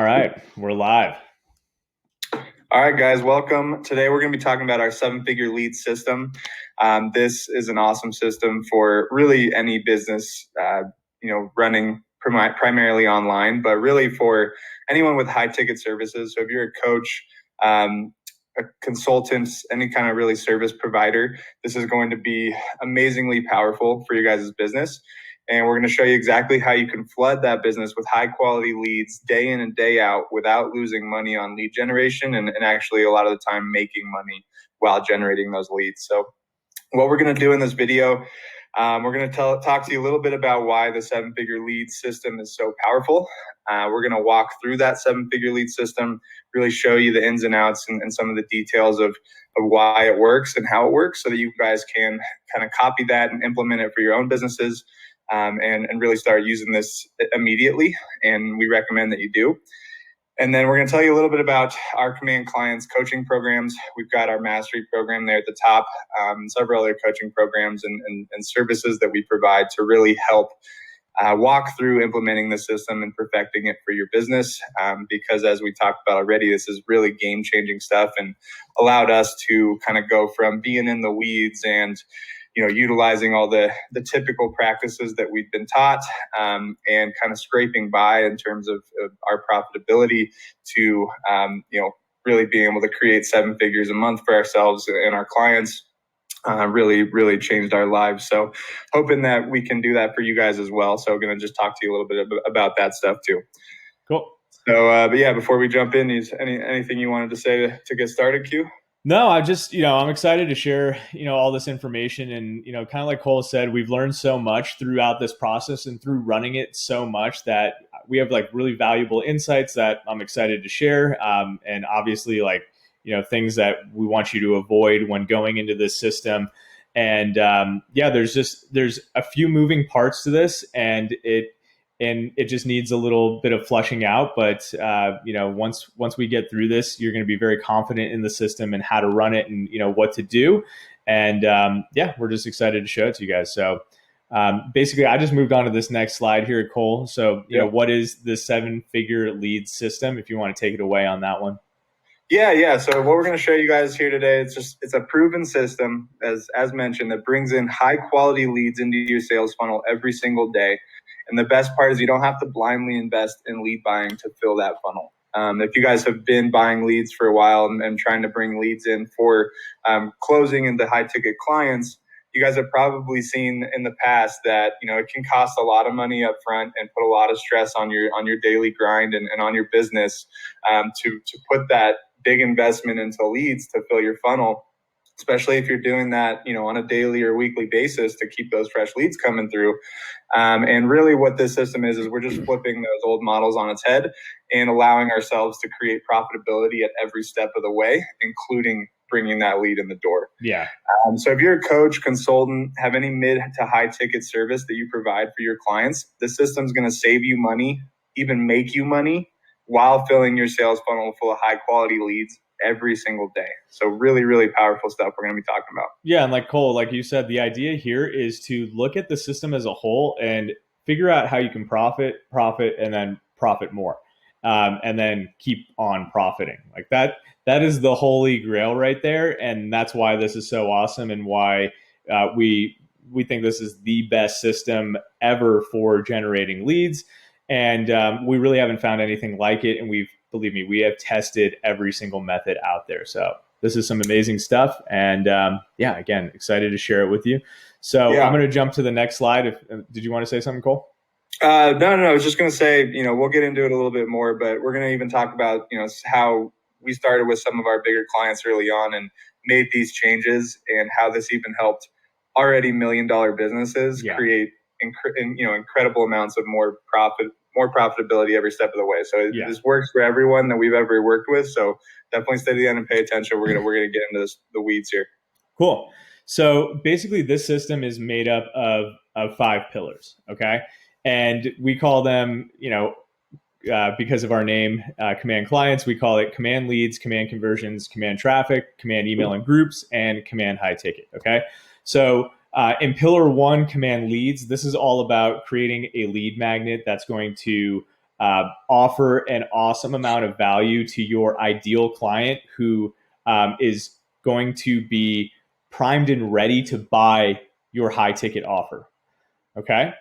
All right, we're live. All right, guys, welcome. Today we're going to be talking about our seven-figure lead system. This is an awesome system for really any business, running primarily online, but really for anyone with high-ticket services. So if you're a coach, a consultant, any kind of really service provider, this is going to be amazingly powerful for your guys' business. And we're going to show you exactly how you can flood that business with high quality leads day in and day out without losing money on lead generation and actually a lot of the time making money while generating those leads. So what we're going to do in this video, we're going to talk to you a little bit about why the seven-figure lead system is so powerful. We're going to walk through that seven-figure lead system, really show you the ins and outs and some of the details of why it works and how it works so that you guys can kind of copy that and implement it for your own businesses. And really start using this immediately. And we recommend that you do. And then we're going to tell you a little bit about our Command Clients coaching programs. We've got our mastery program there at the top, several other coaching programs and services that we provide to really help walk through implementing the system and perfecting it for your business. Because as we talked about already, this is really game-changing stuff and allowed us to kind of go from being in the weeds and utilizing all the typical practices that we've been taught and kind of scraping by in terms of our profitability to, really being able to create seven figures a month for ourselves and our clients. Really changed our lives. So hoping that we can do that for you guys as well. So going to just talk to you a little bit about that stuff too. Cool. So, but yeah, before we jump in, anything you wanted to say to get started, Q? No, I just, I'm excited to share, all this information. And, kind of like Cole said, we've learned so much throughout this process and through running it so much that we have like really valuable insights that I'm excited to share. And obviously things that we want you to avoid when going into this system. And there's a few moving parts to this and it just needs a little bit of flushing out. But once we get through this, you're going to be very confident in the system and how to run it and what to do. And we're just excited to show it to you guys. So basically, I just moved on to this next slide here, Cole. So what is the seven-figure lead system? If you want to take it away on that one. Yeah. So what we're going to show you guys here today, it's a proven system, as mentioned, that brings in high quality leads into your sales funnel every single day. And the best part is you don't have to blindly invest in lead buying to fill that funnel. If you guys have been buying leads for a while and trying to bring leads in for closing into high ticket clients, you guys have probably seen in the past that it can cost a lot of money up front and put a lot of stress on your daily grind and on your business to put that big investment into leads to fill your funnel, especially if you're doing that on a daily or weekly basis to keep those fresh leads coming through. And really what this system is we're just flipping those old models on its head and allowing ourselves to create profitability at every step of the way, including bringing that lead in the door. Yeah. So if you're a coach, consultant, have any mid to high ticket service that you provide for your clients, this system's going to save you money, even make you money while filling your sales funnel full of high quality leads every single day. So really powerful stuff we're going to be talking about. Yeah. And like Cole, like you said, the idea here is to look at the system as a whole and figure out how you can profit, and then profit more. And then keep on profiting like that. That is the holy grail right there. And that's why this is so awesome and why we think this is the best system ever for generating leads. And we really haven't found anything like it. And believe me, we have tested every single method out there. So this is some amazing stuff. And again, excited to share it with you. So I'm going to jump to the next slide. Did you want to say something, Cole? No. I was just going to say, we'll get into it a little bit more, but we're going to even talk about, how we started with some of our bigger clients early on and made these changes and how this even helped already $1 million businesses create incredible amounts of more profitability every step of the way. So this works for everyone that we've ever worked with. So definitely stay to the end and pay attention. We're gonna get into the weeds here. Cool. So basically, this system is made up of 5 pillars. Okay, and we call them, because of our name, Command Clients, we call it Command Leads, Command Conversions, Command Traffic, Command Email and Groups, and Command High Ticket. Okay, so in Pillar 1, Command Leads, this is all about creating a lead magnet that's going to offer an awesome amount of value to your ideal client who is going to be primed and ready to buy your high ticket offer. Okay.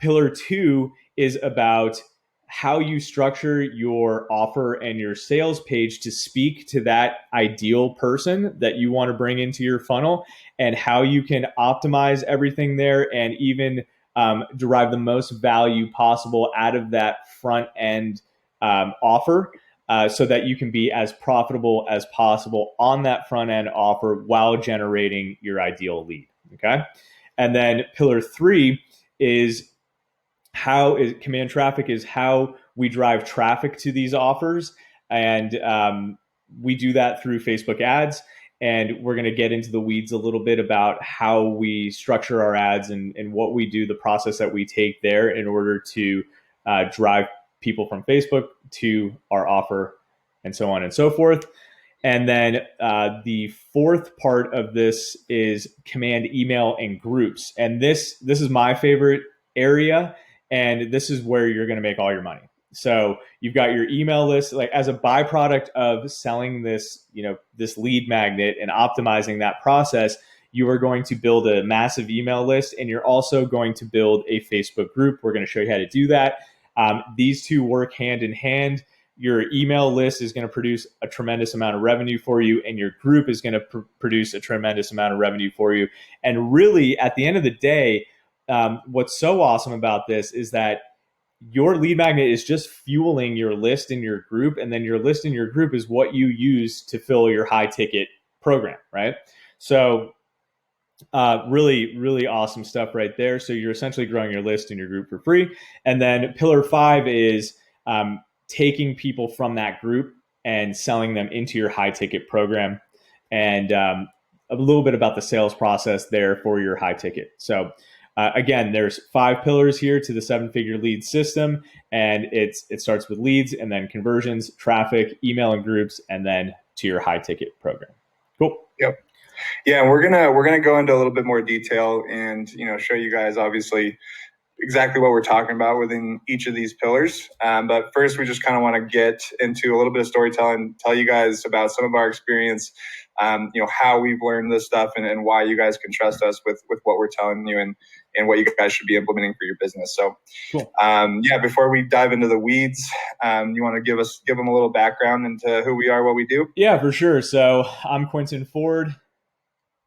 Pillar two is about how you structure your offer and your sales page to speak to that ideal person that you want to bring into your funnel, and how you can optimize everything there and even derive the most value possible out of that front end offer. So that you can be as profitable as possible on that front end offer while generating your ideal lead. Okay. And then pillar three is command traffic is how we drive traffic to these offers. And we do that through Facebook ads. And we're going to get into the weeds a little bit about how we structure our ads and what we do, the process that we take there in order to drive people from Facebook to our offer, and so on and so forth. And then the fourth part of this is command email and groups. And this is my favorite area, and this is where you're going to make all your money. So you've got your email list, like as a byproduct of selling this, this lead magnet and optimizing that process, you are going to build a massive email list, and you're also going to build a Facebook group. We're going to show you how to do that. These two work hand in hand. Your email list is going to produce a tremendous amount of revenue for you, and your group is going to produce a tremendous amount of revenue for you. And really, at the end of the day, what's so awesome about this is that your lead magnet is just fueling your list in your group, and then your list in your group is what you use to fill your high ticket program, right? So really, really awesome stuff right there. So you're essentially growing your list in your group for free. And then pillar five is taking people from that group and selling them into your high ticket program, and a little bit about the sales process there for your high ticket. So again, there's 5 pillars here to the 7-figure lead system, and it starts with leads, and then conversions, traffic, email and groups, and then to your high ticket program. Cool. Yep. Yeah, and we're gonna go into a little bit more detail and show you guys obviously exactly what we're talking about within each of these pillars. But first, we just kind of want to get into a little bit of storytelling, tell you guys about some of our experience, how we've learned this stuff, and why you guys can trust us with what we're telling you, and what you guys should be implementing for your business. So, cool. Before we dive into the weeds, you want to give them a little background into who we are, what we do? Yeah, for sure. So I'm Quentin Ford.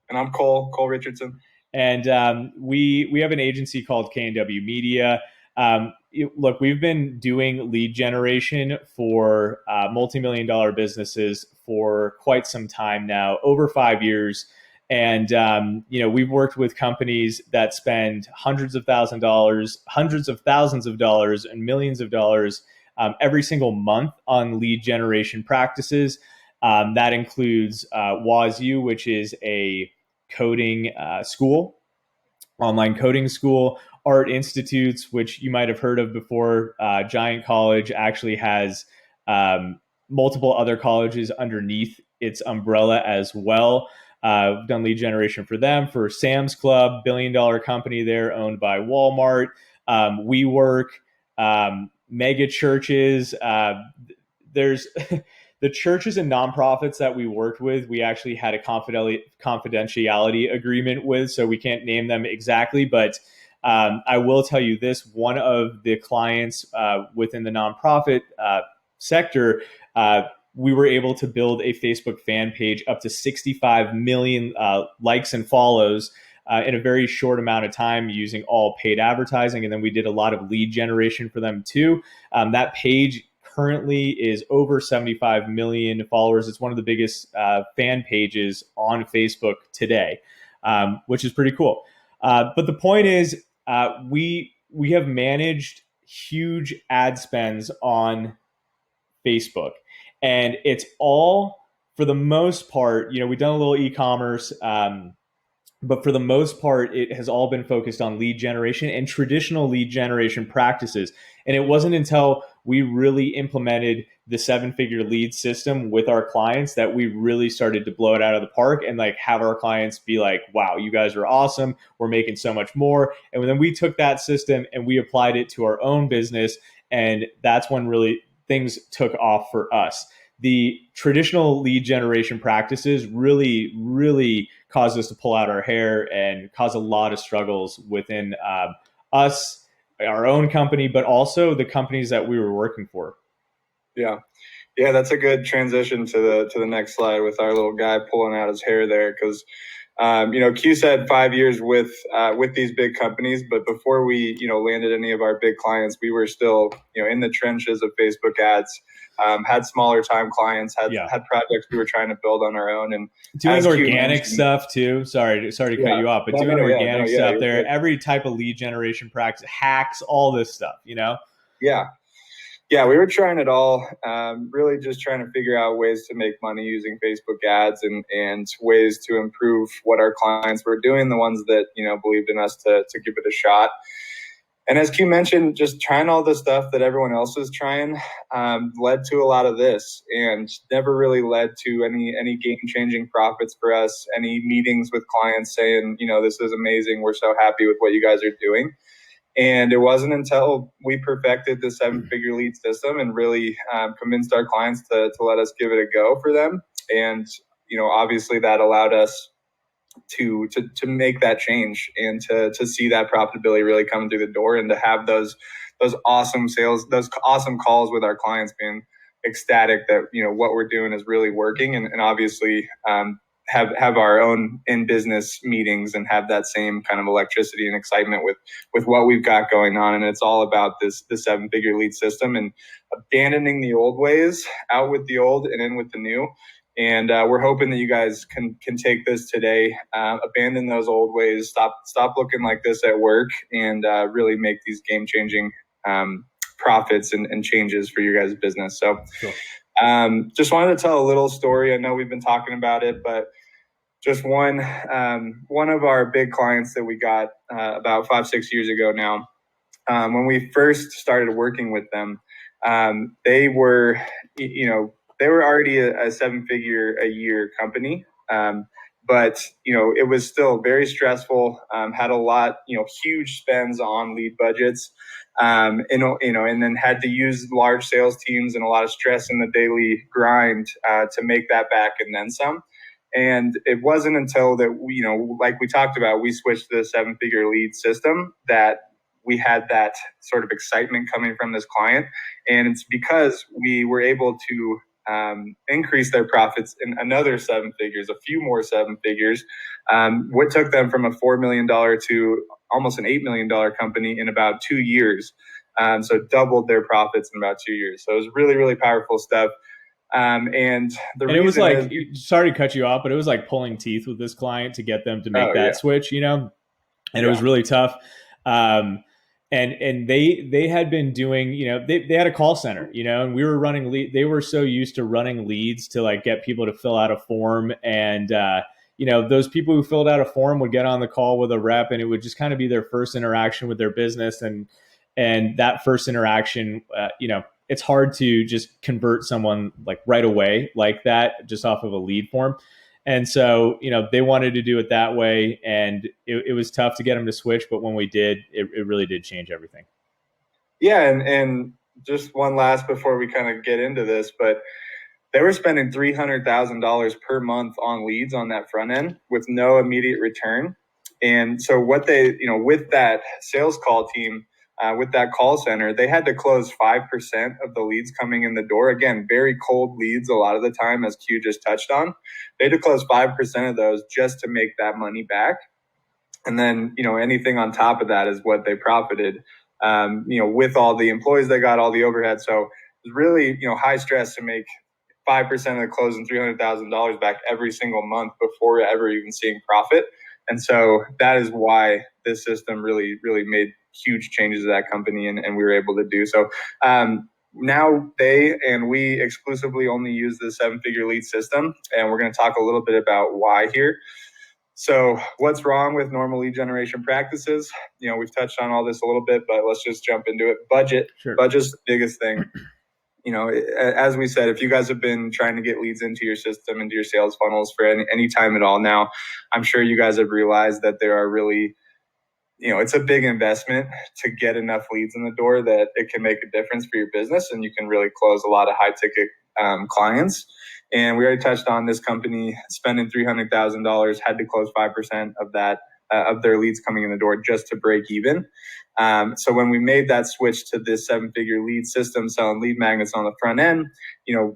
And I'm Cole Richardson. And we have an agency called K&W Media. Look, we've been doing lead generation for multi-million-dollar businesses for quite some time now, over 5 years. And we've worked with companies that spend hundreds of thousands of dollars, and millions of dollars every single month on lead generation practices. That includes WazU, which is a coding school, online coding school. Art Institutes, which you might have heard of before. Giant College actually has multiple other colleges underneath its umbrella as well. We've done lead generation for them, for Sam's Club, billion-dollar company there owned by Walmart. WeWork, mega churches. There's the churches and nonprofits that we worked with, we actually had a confidentiality agreement with, so we can't name them exactly. But I will tell you this, one of the clients within the nonprofit sector, we were able to build a Facebook fan page up to 65 million likes and follows in a very short amount of time using all paid advertising. And then we did a lot of lead generation for them too. That page currently is over 75 million followers. It's one of the biggest fan pages on Facebook today, which is pretty cool. But the point is, we have managed huge ad spends on Facebook, and it's all, for the most part, we've done a little e-commerce, but for the most part, it has all been focused on lead generation and traditional lead generation practices. And it wasn't until we really implemented the 7-figure lead system with our clients that we really started to blow it out of the park and have our clients be like, wow, you guys are awesome. We're making so much more. And then we took that system and we applied it to our own business. And that's when really things took off for us. The traditional lead generation practices really caused us to pull out our hair and cause a lot of struggles within us, our own company, but also the companies that we were working for. Yeah. Yeah, that's a good transition to the next slide with our little guy pulling out his hair there, because Q said 5 years with these big companies, but before we landed any of our big clients, we were still in the trenches of Facebook ads. Had smaller time clients, had projects we were trying to build on our own, and doing organic stuff too. Sorry to cut you off, but doing organic stuff there, good. Every type of lead generation practice, hacks, all this stuff, Yeah, we were trying it all, really just trying to figure out ways to make money using Facebook ads and ways to improve what our clients were doing, the ones that, believed in us to give it a shot. And as Q mentioned, just trying all the stuff that everyone else is trying led to a lot of this, and never really led to any game-changing profits for us, any meetings with clients saying, this is amazing, we're so happy with what you guys are doing. And it wasn't until we perfected the 7-figure lead system and really convinced our clients to let us give it a go for them. And, obviously that allowed us to make that change and to see that profitability really come through the door, and to have those awesome sales, those awesome calls with our clients, being ecstatic that, what we're doing is really working, and obviously have our own in-business meetings and have that same kind of electricity and excitement with what we've got going on. And it's all about the 7-figure lead system, and abandoning the old ways, out with the old and in with the new. And we're hoping that you guys can take this today, abandon those old ways, stop looking like this at work, and really make these game-changing profits and changes for your guys' business. So sure. Just wanted to tell a little story. I know we've been talking about it, but just one of our big clients that we got about 5-6 years ago now, when we first started working with them, they were already a 7-figure a year company. But, it was still very stressful, had a lot, huge spends on lead budgets, and then had to use large sales teams and a lot of stress in the daily grind to make that back and then some. And it wasn't until that, like we talked about, we switched to the 7-figure lead system that we had that sort of excitement coming from this client. And it's because we were able to increase their profits in another 7 figures, a few more 7 figures. What took them from a $4 million to almost an $8 million company in about 2 years. So doubled their profits in about 2 years. So it was really, really powerful stuff. And it was like, sorry to cut you off, but it was like pulling teeth with this client to get them to make that switch, and it was really tough. And they had been doing, they had a call center, and we were running they were so used to running leads to like get people to fill out a form. And, those people who filled out a form would get on the call with a rep, and it would just kind of be their first interaction with their business. And that first interaction, it's hard to just convert someone like right away like that, just off of a lead form. And so, they wanted to do it that way, and it was tough to get them to switch. But when we did, it really did change everything. Yeah. And just one last before we kind of get into this, but they were spending $300,000 per month on leads on that front end with no immediate return. And so what they, with that sales call team, with that call center, they had to close 5% of the leads coming in the door. Again, very cold leads a lot of the time, as Q just touched on. They had to close 5% of those just to make that money back. And then, anything on top of that is what they profited, with all the employees they got, all the overhead. So it was really, high stress to make 5% of the close and $300,000 back every single month before ever even seeing profit. And so that is why this system really, really made huge changes to that company, and we were able to do so. Now they and we exclusively only use the 7-figure lead system, and we're going to talk a little bit about why here. So what's wrong with normal lead generation practices? We've touched on all this a little bit, but let's just jump into it. Budget. Sure. Budget's the biggest thing. As we said, if you guys have been trying to get leads into your system, into your sales funnels for any time at all now, I'm sure you guys have realized that there are really it's a big investment to get enough leads in the door that it can make a difference for your business, and you can really close a lot of high ticket clients. And we already touched on this company spending $300,000 had to close 5% of that of their leads coming in the door just to break even. So when we made that switch to this 7-figure lead system, selling lead magnets on the front end,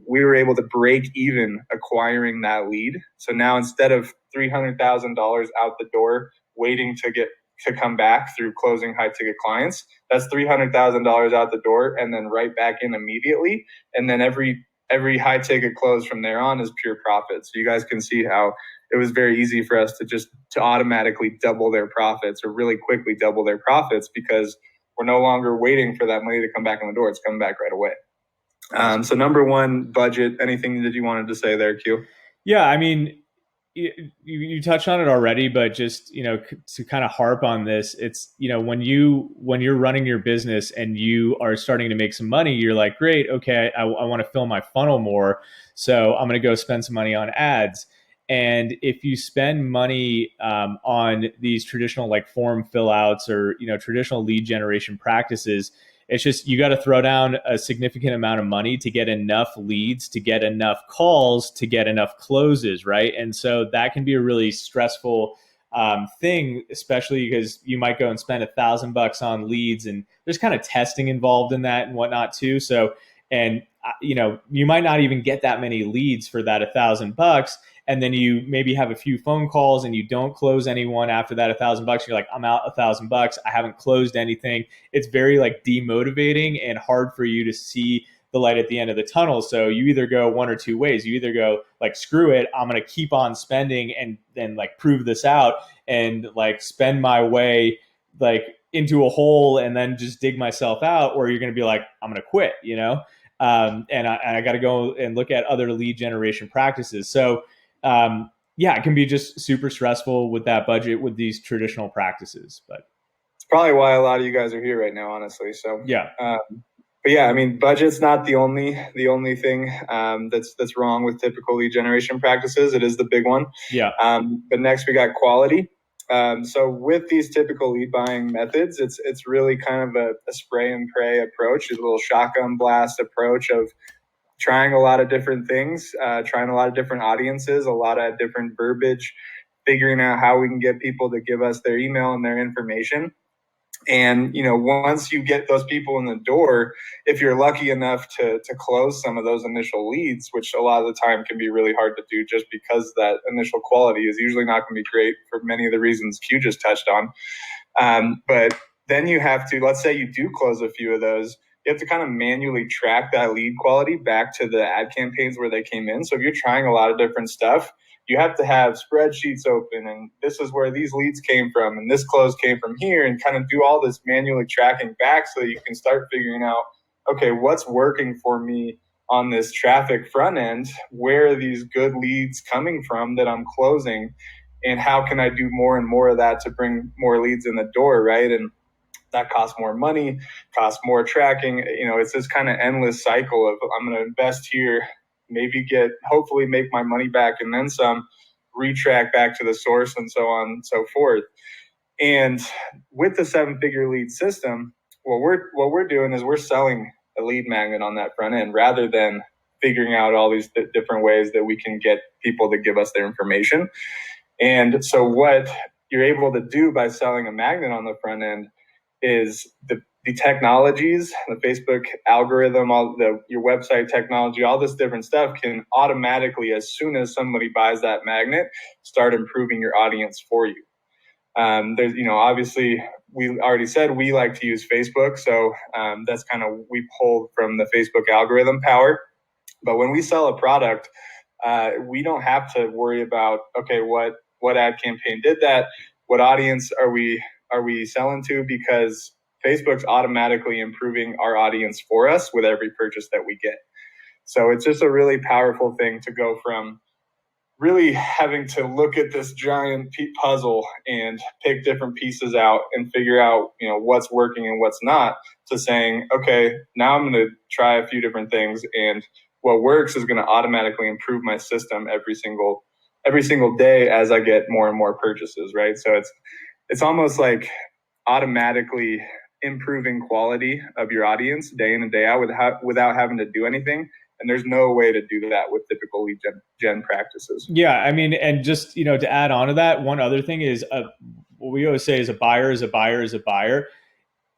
we were able to break even acquiring that lead. So now instead of $300,000 out the door waiting to come back through closing high ticket clients, that's $300,000 out the door and then right back in immediately. And then every high ticket close from there on is pure profit. So you guys can see how it was very easy for us to automatically double their profits, or really quickly double their profits, because we're no longer waiting for that money to come back in the door. It's coming back right away. So number one, budget. Anything that you wanted to say there, Q? Yeah, I mean, you touched on it already, but just to kind of harp on this, it's when you're running your business and you are starting to make some money, you're like, great, okay, I want to fill my funnel more, so I'm going to go spend some money on ads. And if you spend money on these traditional like form fill outs or traditional lead generation practices, it's just you got to throw down a significant amount of money to get enough leads, to get enough calls, to get enough closes, right? And so that can be a really stressful thing, especially because you might go and spend $1,000 on leads, and there's kind of testing involved in that and whatnot too. So, and you might not even get that many leads for that $1,000. And then you maybe have a few phone calls and you don't close anyone after that $1,000. You're like, I'm out $1,000. I haven't closed anything. It's very like demotivating and hard for you to see the light at the end of the tunnel. So you either go one or two ways. You either go like, screw it, I'm going to keep on spending and then like prove this out and like spend my way like into a hole and then just dig myself out, or you're going to be like, I'm going to quit, and I got to go and look at other lead generation practices. So yeah, it can be just super stressful with that budget with these traditional practices, but it's probably why a lot of you guys are here right now, honestly. So yeah. But yeah, I mean, budget's not the only thing that's wrong with typical lead generation practices. It is the big one. Yeah. But next we got quality. So with these typical lead buying methods, it's really kind of a spray and pray approach, a little shotgun blast approach of trying a lot of different things, trying a lot of different audiences, a lot of different verbiage, figuring out how we can get people to give us their email and their information. And, once you get those people in the door, if you're lucky enough to close some of those initial leads, which a lot of the time can be really hard to do just because that initial quality is usually not going to be great for many of the reasons Q just touched on. But then you have to, let's say you do close a few of those, you have to kind of manually track that lead quality back to the ad campaigns where they came in. So if you're trying a lot of different stuff, you have to have spreadsheets open, and this is where these leads came from, and this close came from here, and kind of do all this manually tracking back so that you can start figuring out, okay, what's working for me on this traffic front end? Where are these good leads coming from that I'm closing? And how can I do more and more of that to bring more leads in the door, right? And that costs more money, costs more tracking. It's this kind of endless cycle of I'm going to invest here, maybe hopefully make my money back and then some, retrack back to the source and so on and so forth. And with the 7-figure lead system, what we're doing is we're selling a lead magnet on that front end rather than figuring out all these different ways that we can get people to give us their information. And so what you're able to do by selling a magnet on the front end is the technologies, the Facebook algorithm, your website technology, all this different stuff can automatically, as soon as somebody buys that magnet, start improving your audience for you. There's, obviously, we already said we like to use Facebook, so that's kind of, we pull from the Facebook algorithm power. But when we sell a product, we don't have to worry about, okay, what ad campaign did that? What audience are we selling to? Because Facebook's automatically improving our audience for us with every purchase that we get. So it's just a really powerful thing to go from really having to look at this giant puzzle and pick different pieces out and figure out, what's working and what's not, to saying, okay, now I'm going to try a few different things, and what works is going to automatically improve my system every single day as I get more and more purchases, right? So it's almost like automatically improving quality of your audience day in and day out without having to do anything. And there's no way to do that with typical lead gen practices. Yeah, I mean, and just, to add on to that, one other thing is what we always say is a buyer is a buyer is a buyer.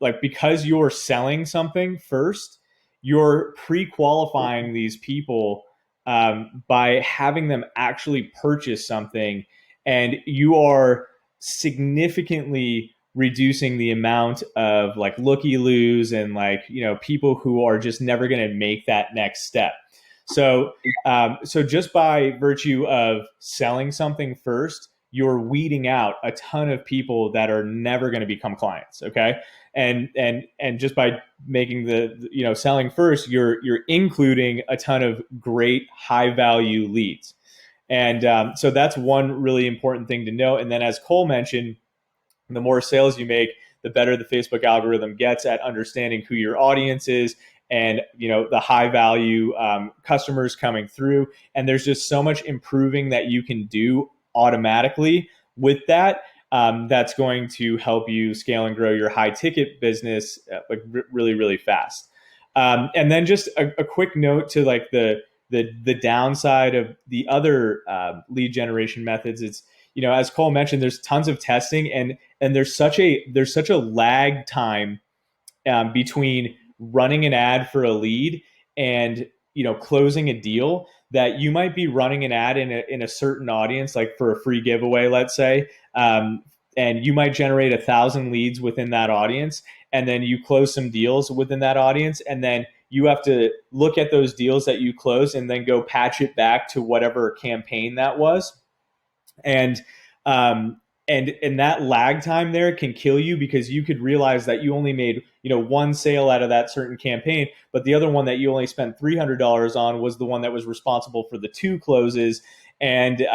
Like, because you're selling something first, you're pre-qualifying these people by having them actually purchase something, and you are significantly reducing the amount of like looky-loos and like people who are just never going to make that next step. So so just by virtue of selling something first, you're weeding out a ton of people that are never going to become clients. Okay. And just by making the selling first, you're including a ton of great high value leads. And so that's one really important thing to know. And then, as Cole mentioned, the more sales you make, the better the Facebook algorithm gets at understanding who your audience is, and the high value customers coming through. And there's just so much improving that you can do automatically with that. That's going to help you scale and grow your high ticket business like really, really fast. And then just a quick note to like the downside of the other lead generation methods. It's, as Cole mentioned, there's tons of testing, and there's such a lag time between running an ad for a lead and closing a deal, that you might be running an ad in a certain audience, like for a free giveaway, let's say, and you might generate 1,000 leads within that audience, and then you close some deals within that audience, and then you have to look at those deals that you closed and then go patch it back to whatever campaign that was. And um, and that lag time there can kill you, because you could realize that you only made one sale out of that certain campaign, but the other one that you only spent $300 on was the one that was responsible for the 2 closes. And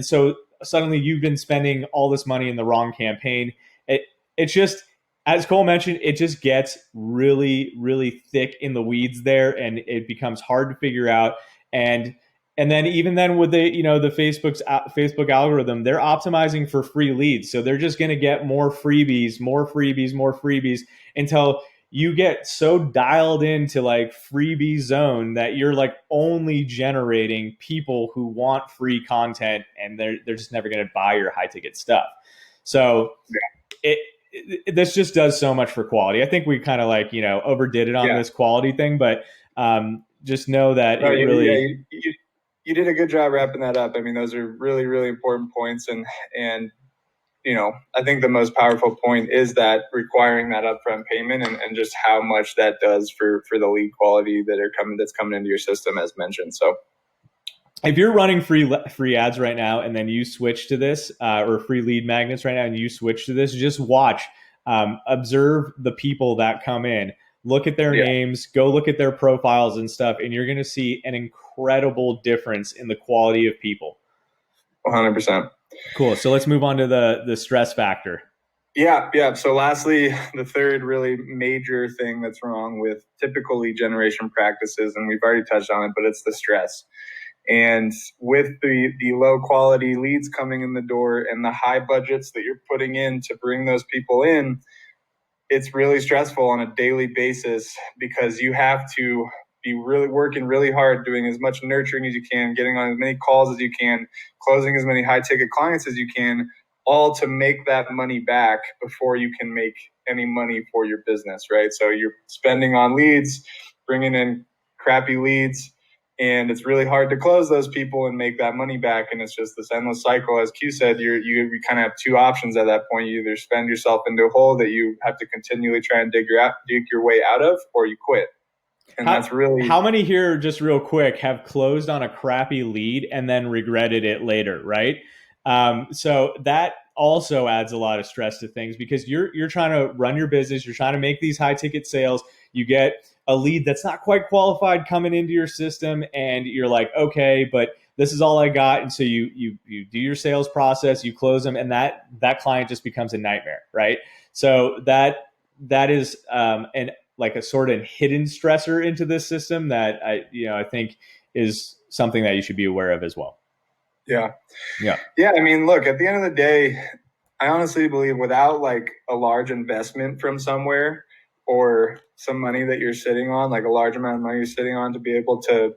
so suddenly you've been spending all this money in the wrong campaign. It's just, as Cole mentioned, it just gets really, really thick in the weeds there, and it becomes hard to figure out. And then even then with the the Facebook algorithm, they're optimizing for free leads, so they're just going to get more freebies, more freebies, more freebies, until you get so dialed into like freebie zone that you're like only generating people who want free content, and they're just never going to buy your high ticket stuff. So this just does so much for quality. I think we kind of like overdid it on this quality thing, but just know that you did a good job wrapping that up. I mean, those are really, really important points. And I think the most powerful point is that requiring that upfront payment, and just how much that does for the lead quality that's coming into your system, as mentioned. So if you're running free ads right now, and then you switch to this, or free lead magnets right now, and you switch to this, just watch, observe the people that come in. Look at their names, go look at their profiles and stuff, and you're going to see an incredible difference in the quality of people. 100%. Cool. So let's move on to the stress factor. Yeah. So lastly, the third really major thing that's wrong with typical lead generation practices, and we've already touched on it, but it's the stress. And with the low quality leads coming in the door and the high budgets that you're putting in to bring those people in, it's really stressful on a daily basis, because you have to be really working really hard, doing as much nurturing as you can, getting on as many calls as you can, closing as many high ticket clients as you can, all to make that money back before you can make any money for your business, right? So you're spending on leads, bringing in crappy leads, and it's really hard to close those people and make that money back. And it's just this endless cycle. As Q said, you kind of have 2 options at that point. You either spend yourself into a hole that you have to continually try and dig your way out of, or you quit. And that's really... How many here, just real quick, have closed on a crappy lead and then regretted it later, right? So that also adds a lot of stress to things, because you're trying to run your business, you're trying to make these high ticket sales. You get a lead that's not quite qualified coming into your system, and you're like, okay, but this is all I got. And so you do your sales process, you close them, and that client just becomes a nightmare, right? So that is an like a sort of hidden stressor into this system that I think is something that you should be aware of as well. Yeah. I mean, look, at the end of the day, I honestly believe without like a large investment from somewhere or some money that you're sitting on, like a large amount of money you're sitting on to be able to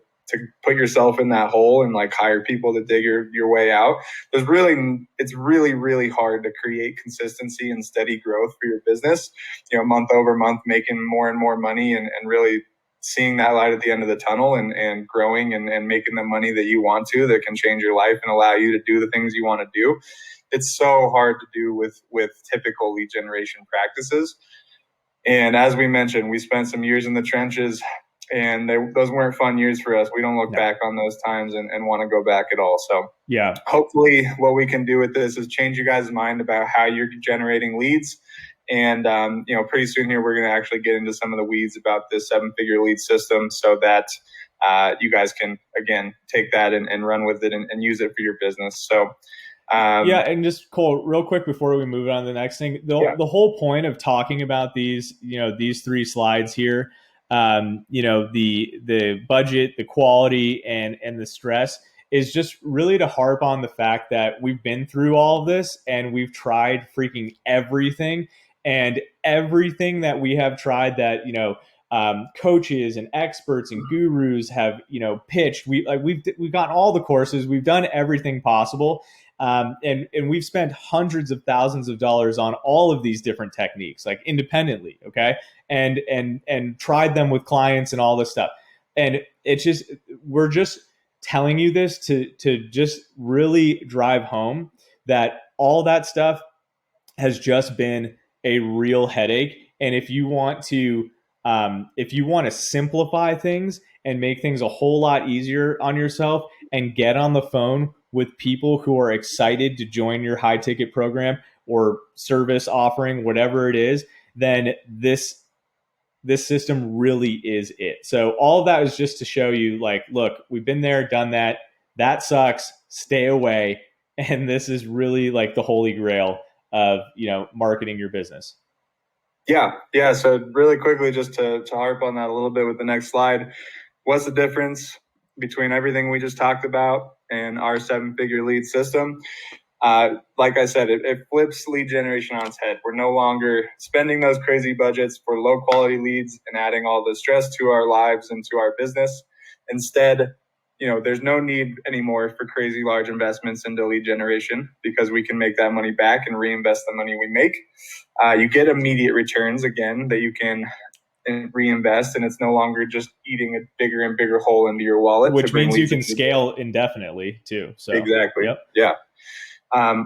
put yourself in that hole and like hire people to dig your way out. It's really hard to create consistency and steady growth for your business, month over month, making more and more money and really seeing that light at the end of the tunnel and growing and making the money that you want to, that can change your life and allow you to do the things you want to do. It's so hard to do with typical lead generation practices. And as we mentioned, we spent some years in the trenches, and those weren't fun years for us. We don't look back on those times and want to go back at all. So yeah, hopefully what we can do with this is change you guys' mind about how you're generating leads. And, pretty soon here, we're going to actually get into some of the weeds about this 7-figure lead system so that you guys can, again, take that and run with it and use it for your business. So, yeah, and just Cole, real quick before we move on to the next thing, the whole point of talking about these, these 3 slides here, the budget, the quality, and the stress is just really to harp on the fact that we've been through all of this and we've tried freaking everything, and everything that we have tried that coaches and experts and gurus have pitched. We've gotten all the courses, we've done everything possible. And we've spent hundreds of thousands of dollars on all of these different techniques, like independently, okay, and tried them with clients and all this stuff. And it's just, we're just telling you this to just really drive home that all that stuff has just been a real headache. And if you want to simplify things and make things a whole lot easier on yourself and get on the phone with people who are excited to join your high ticket program or service offering, whatever it is, then this system really is it. So all of that is just to show you, like, look, we've been there, done that. That sucks. Stay away. And this is really like the holy grail of marketing your business. Yeah. So really quickly, just to harp on that a little bit with the next slide, what's the difference between everything we just talked about and our 7-figure lead system? Like I said, it flips lead generation on its head. We're no longer spending those crazy budgets for low quality leads and adding all the stress to our lives and to our business. Instead, there's no need anymore for crazy large investments into lead generation, because we can make that money back and reinvest the money we make. You get immediate returns, again, that you can reinvest, and it's no longer just eating a bigger and bigger hole into your wallet. Which means you can scale indefinitely too. So exactly. Yep. Yeah.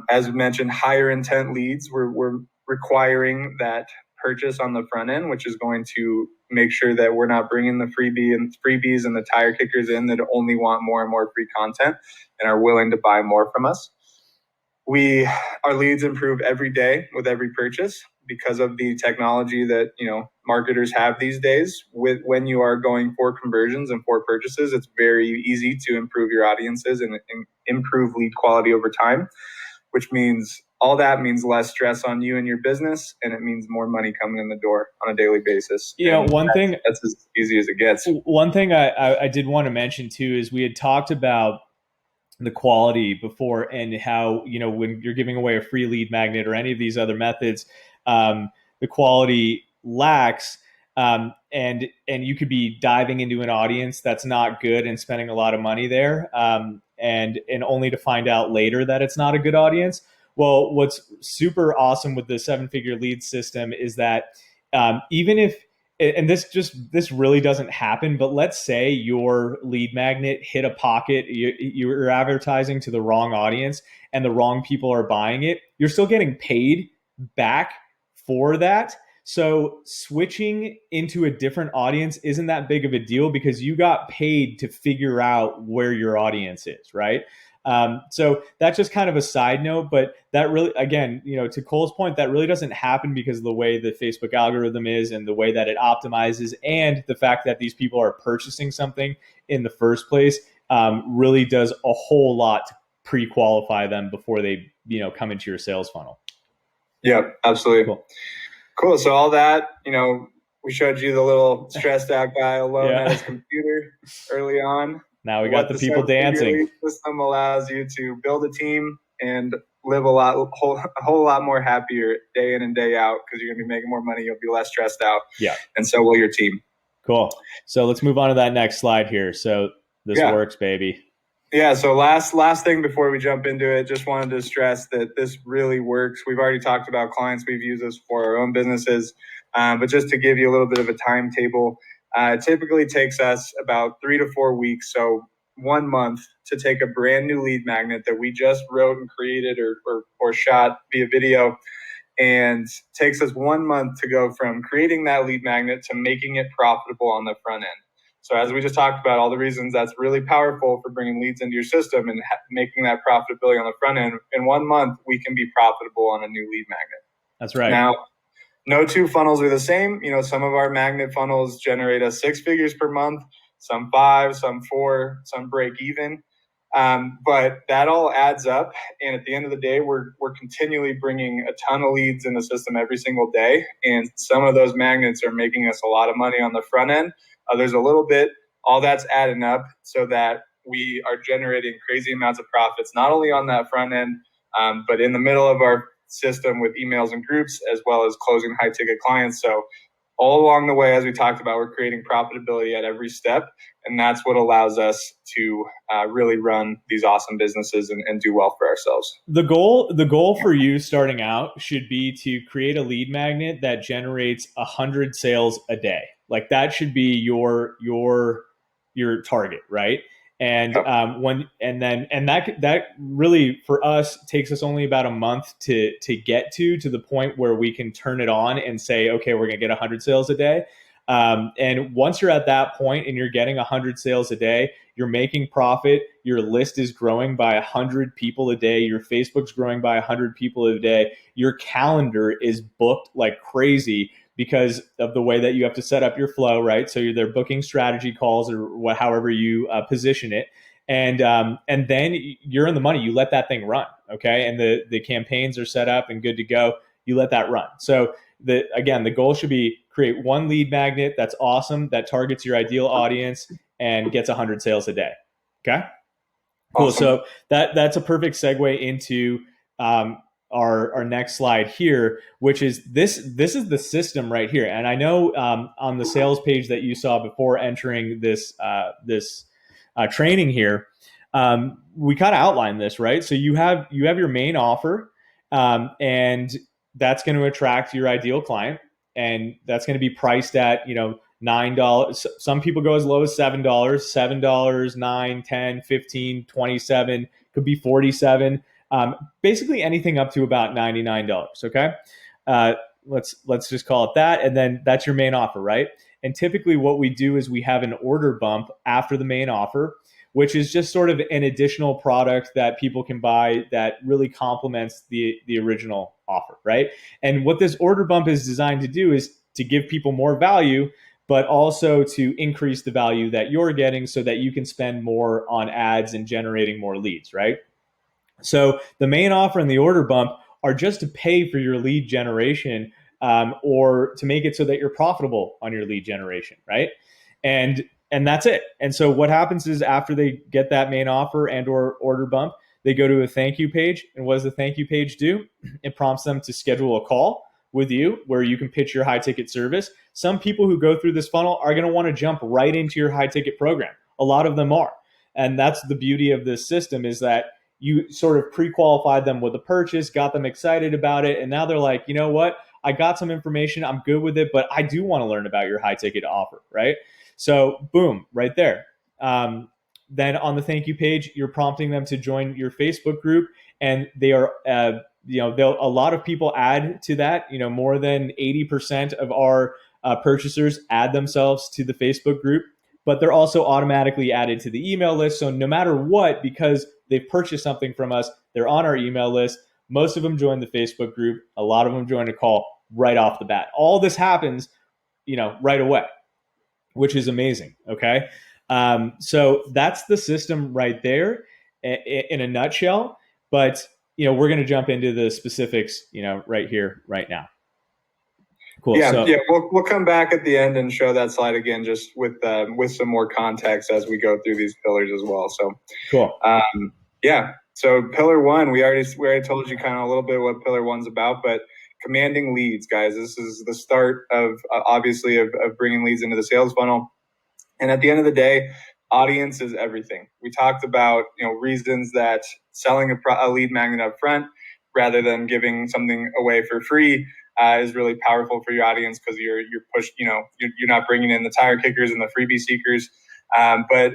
As we mentioned, higher intent leads, we're requiring that purchase on the front end, which is going to make sure that we're not bringing the freebies and the tire kickers in that only want more and more free content and are willing to buy more from us. Our leads improve every day with every purchase because of the technology that marketers have these days. When you are going for conversions and for purchases, it's very easy to improve your audiences and improve lead quality over time, which means all that means less stress on you and your business, and it means more money coming in the door on a daily basis. That's as easy as it gets. One thing I did want to mention too is we had talked about the quality before, and how when you're giving away a free lead magnet or any of these other methods, the quality lacks, and you could be diving into an audience that's not good and spending a lot of money there, and only to find out later that it's not a good audience. Well, what's super awesome with the 7-figure lead system is that even if, and this really doesn't happen, but let's say your lead magnet hit a pocket, you're advertising to the wrong audience and the wrong people are buying it, you're still getting paid back for that. So switching into a different audience isn't that big of a deal, because you got paid to figure out where your audience is, right? So that's just kind of a side note, but that really, again, to Cole's point, that really doesn't happen because of the way the Facebook algorithm is and the way that it optimizes, and the fact that these people are purchasing something in the first place really does a whole lot to pre-qualify them before they come into your sales funnel. Yep, absolutely. Cool. So all that, we showed you the little stressed out guy alone at his computer early on. Now we got the people dancing. The system allows you to build a team and live a whole lot more happier day in and day out, because you're going to be making more money. You'll be less stressed out. Yeah. And so will your team. Cool. So let's move on to that next slide here. So this works, baby. Yeah. So last thing before we jump into it, just wanted to stress that this really works. We've already talked about clients we've used this for our own businesses, but just to give you a little bit of a timetable, it typically takes us about 3 to 4 weeks, so 1 month, to take a brand new lead magnet that we just wrote and created or shot via video, and takes us 1 month to go from creating that lead magnet to making it profitable on the front end. So as we just talked about, all the reasons that's really powerful for bringing leads into your system and making that profitability on the front end, in 1 month, we can be profitable on a new lead magnet. That's right. Now, no two funnels are the same. Some of our magnet funnels generate us 6 figures per month, some 5, some 4, some break even. But that all adds up. And at the end of the day, we're continually bringing a ton of leads in the system every single day. And some of those magnets are making us a lot of money on the front end. Others a little bit. All that's adding up so that we are generating crazy amounts of profits, not only on that front end, but in the middle of our system with emails and groups, as well as closing high ticket clients. So all along the way, as we talked about, we're creating profitability at every step. And that's what allows us to really run these awesome businesses and do well for ourselves. The goal for you starting out should be to create a lead magnet that generates 100 sales a day. Like that should be your target, right? And that really for us takes us only about a month to get to the point where we can turn it on and say, okay, we're gonna get 100 sales a day. And once you're at that point and you're getting 100 sales a day, you're making profit, your list is growing by 100 people a day, your Facebook's growing by 100 people a day, your calendar is booked like crazy because of the way that you have to set up your flow, right? So they're booking strategy calls or however you position it. And then you're in the money. You let that thing run, okay? And the campaigns are set up and good to go. You let that run. So the goal should be create one lead magnet that's awesome, that targets your ideal audience and gets 100 sales a day. Okay, cool. Awesome. So that's a perfect segue into our next slide here, which is this is the system right here. And I know on the sales page that you saw before entering this training here, we kind of outlined this, right? So you have your main offer, and that's going to attract your ideal client, and that's going to be priced at $9. Some people go as low as $7, $7, $9, $10, $15, $27, could be $47. Basically anything up to about $99. Okay, let's just call it that, and then that's your main offer, right? And typically, what we do is we have an order bump after the main offer, which is just sort of an additional product that people can buy that really complements the original offer, right? And what this order bump is designed to do is to give people more value, but also to increase the value that you're getting so that you can spend more on ads and generating more leads, right? So the main offer and the order bump are just to pay for your lead generation, or to make it so that you're profitable on your lead generation, right? And that's it. And so what happens is after they get that main offer and or order bump, they go to a thank you page. And what does the thank you page do? It prompts them to schedule a call with you where you can pitch your high ticket service. Some people who go through this funnel are going to want to jump right into your high ticket program. A lot of them are. And that's the beauty of this system, is that you sort of pre-qualified them with a purchase, got them excited about it. And now they're like, you know what? I got some information. I'm good with it, but I do want to learn about your high ticket offer, right? So boom, right there. Then on the thank you page, you're prompting them to join your Facebook group, and they are, a lot of people add to that. More than 80% of our purchasers add themselves to the Facebook group, but they're also automatically added to the email list. So no matter what, because they've purchased something from us, they're on our email list. Most of them join the Facebook group. A lot of them join a call right off the bat. All this happens, right away, which is amazing. Okay. So that's the system right there in a nutshell, but we're going to jump into the specifics, right here, right now. Cool. Yeah. We'll come back at the end and show that slide again, just with some more context as we go through these pillars as well. So cool. Yeah. So pillar one, we already told you kind of a little bit what pillar one's about, but commanding leads, guys. This is the start of obviously of bringing leads into the sales funnel. And at the end of the day, audience is everything. We talked about reasons that selling a lead magnet up front rather than giving something away for free is really powerful for your audience because you're pushed. You're not bringing in the tire kickers and the freebie seekers. But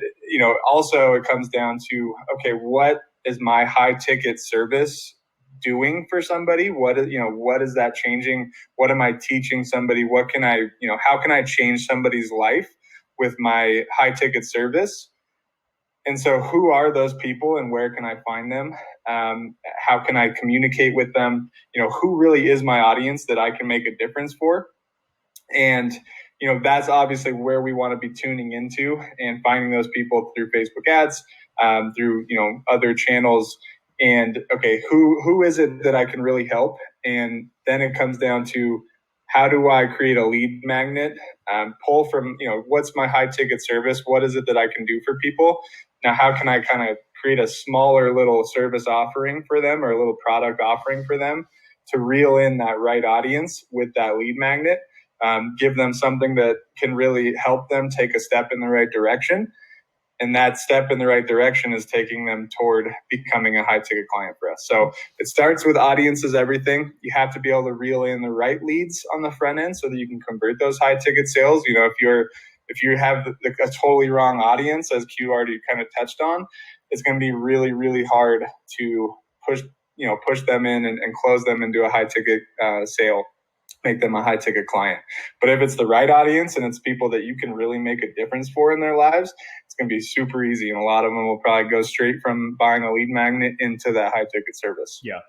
also it comes down to, okay, what is my high ticket service doing for somebody? What is that changing? What am I teaching somebody? What can I, how can I change somebody's life with my high ticket service? And so who are those people and where can I find them? How can I communicate with them? Who really is my audience that I can make a difference for? And that's obviously where we want to be tuning into and finding those people through Facebook ads, through other channels. And okay, who is it that I can really help? And then it comes down to, how do I create a lead magnet? Pull from what's my high ticket service? What is it that I can do for people? Now, how can I kind of create a smaller little service offering for them, or a little product offering for them, to reel in that right audience with that lead magnet? Give them something that can really help them take a step in the right direction. And that step in the right direction is taking them toward becoming a high ticket client for us. So it starts with audience is everything. You have to be able to reel in the right leads on the front end so that you can convert those high ticket sales. If you have a totally wrong audience, as Q already kind of touched on, it's going to be really, really hard to push them in and close them into a high ticket sale, make them a high ticket client. But if it's the right audience and it's people that you can really make a difference for in their lives, it's going to be super easy. And a lot of them will probably go straight from buying a lead magnet into that high ticket service. Yeah.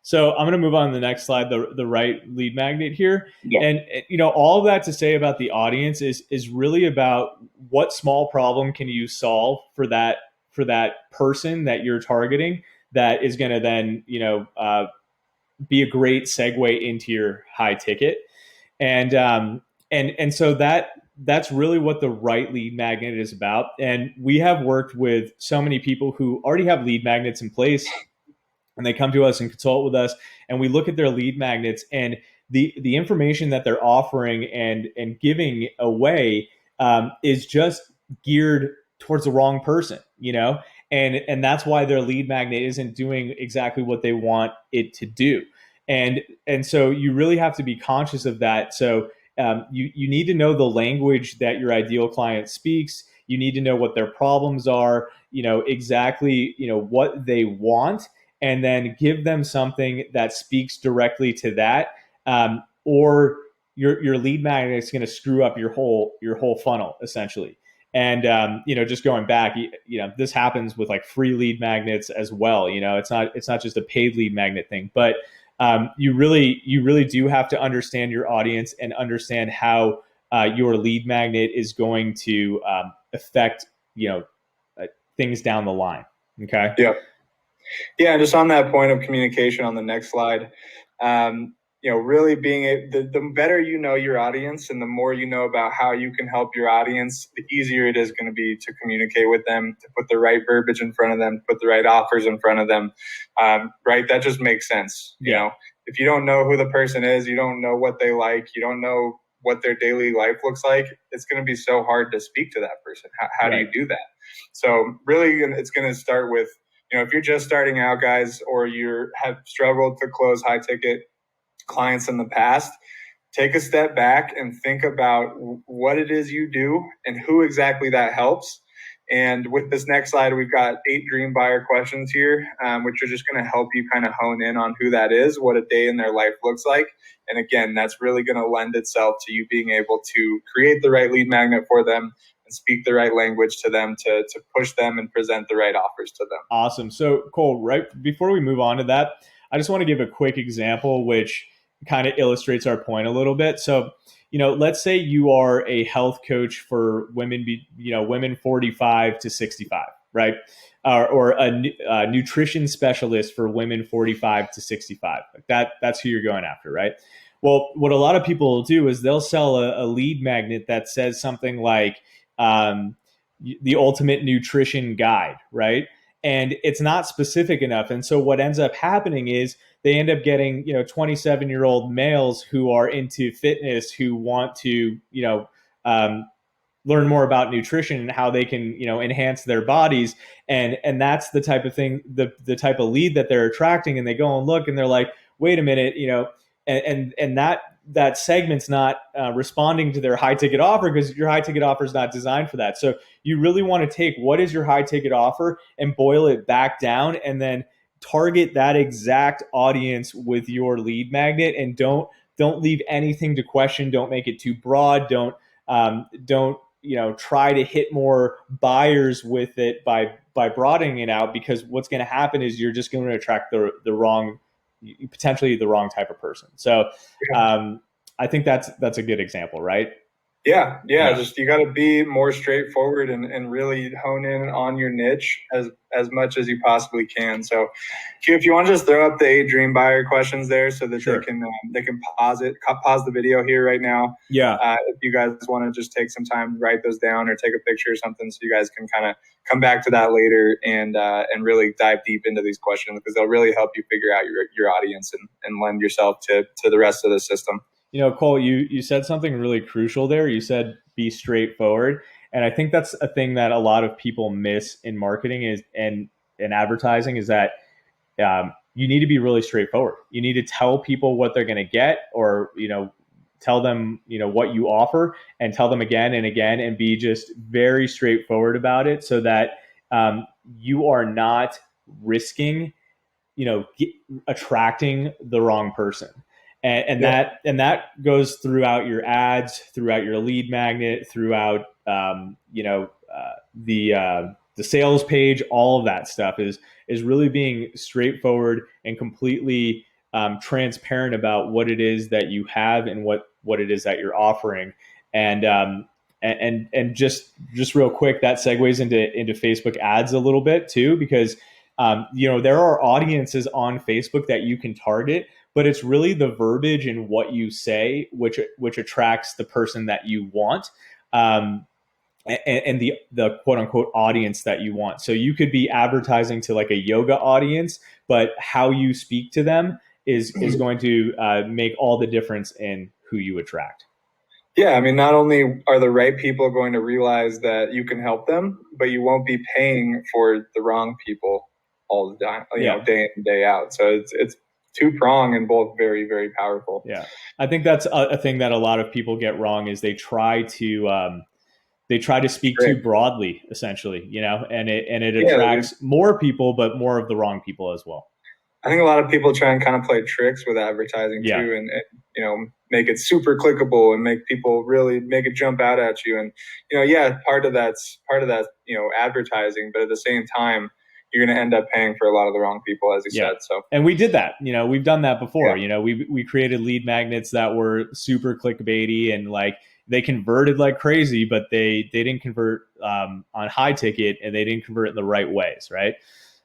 So I'm going to move on to the next slide, the right lead magnet here. Yeah. And all of that to say about the audience is really about what small problem can you solve for that person that you're targeting, that is going to then be a great segue into your high ticket. And so that's really what the right lead magnet is about. And we have worked with so many people who already have lead magnets in place, and they come to us and consult with us, and we look at their lead magnets, and the information that they're offering and giving away is just geared towards the wrong person, and that's why their lead magnet isn't doing exactly what they want it to do. And so you really have to be conscious of that. So you need to know the language that your ideal client speaks. You need to know what their problems are, exactly, what they want, and then give them something that speaks directly to that. Or your lead magnet is going to screw up your whole funnel essentially. And just going back, this happens with like free lead magnets as well. It's not just a paid lead magnet thing, but you really do have to understand your audience and understand how your lead magnet is going to affect things down the line. Okay. Yeah. Yeah, just on that point of communication on the next slide, really being the better you know your audience and the more you know about how you can help your audience, the easier it is going to be to communicate with them, to put the right verbiage in front of them, put the right offers in front of them. Right? That just makes sense. Yeah. If you don't know who the person is, you don't know what they like, you don't know what their daily life looks like, it's going to be so hard to speak to that person. How do you do that? So really, it's going to start with, if you're just starting out, guys, or you have struggled to close high ticket clients in the past, take a step back and think about what it is you do and who exactly that helps. And with this next slide, we've got 8 dream buyer questions here, which are just going to help you kind of hone in on who that is, what a day in their life looks like. And again, that's really going to lend itself to you being able to create the right lead magnet for them and speak the right language to them to push them and present the right offers to them. Awesome. So Cole, right before we move on to that, I just want to give a quick example which kind of illustrates our point a little bit. So, let's say you are a health coach for women, women 45 to 65, right? Or a nutrition specialist for women 45 to 65. That's who you're going after, right? Well, what a lot of people will do is they'll sell a lead magnet that says something like the ultimate nutrition guide, right? and it's not specific enough. And so what ends up happening is they end up getting 27-year-old males who are into fitness, who want to um, learn more about nutrition and how they can enhance their bodies, and that's the type of thing, the type of lead that they're attracting. And they go and look, and they're like, wait a minute, and that segment's not responding to their high ticket offer, because your high ticket offer is not designed for that. So you really want to take what is your high ticket offer and boil it back down, and then target that exact audience with your lead magnet. And don't leave anything to question. Don't make it too broad. Don't try to hit more buyers with it by broadening it out, because what's going to happen is you're just going to attract the wrong, potentially the wrong type of person. So I think that's a good example, right? Yeah. Just you got to be more straightforward and really hone in on your niche as much as you possibly can. So, if you want to just throw up the 8 dream buyer questions there, so that Sure. they can pause the video here right now. Yeah. If you guys want to just take some time to write those down or take a picture or something, so you guys can kind of come back to that later and really dive deep into these questions, because they'll really help you figure out your audience and lend yourself to the rest of the system. Cole, you said something really crucial there. You said be straightforward. And I think that's a thing that a lot of people miss in marketing is and in advertising, is that you need to be really straightforward. You need to tell people what they're going to get, or tell them what you offer, and tell them again and again, and be just very straightforward about it, so that you are not risking attracting the wrong person. And that goes throughout your ads, throughout your lead magnet, throughout the sales page. All of that stuff is really being straightforward and completely transparent about what it is that you have and what it is that you're offering. And just real quick, that segues into Facebook ads a little bit too, because there are audiences on Facebook that you can target, but it's really the verbiage and what you say which attracts the person that you want, and the quote unquote audience that you want. So you could be advertising to like a yoga audience, but how you speak to them is going to make all the difference in who you attract. Yeah, I mean, not only are the right people going to realize that you can help them, but you won't be paying for the wrong people all the time, day in and day out. So it's two-pronged and both very, very powerful. Yeah, I think that's a thing that a lot of people get wrong, is they try to speak too broadly, essentially, and it attracts more people, but more of the wrong people as well. I think a lot of people try and kind of play tricks with advertising too, and make it super clickable and make people really make it jump out at you. And part of that advertising, but at the same time, you're going to end up paying for a lot of the wrong people, as you said. So, and we did that. We've done that before. We created lead magnets that were super clickbaity, and like they converted like crazy, but they didn't convert on high ticket, and they didn't convert in the right ways, right?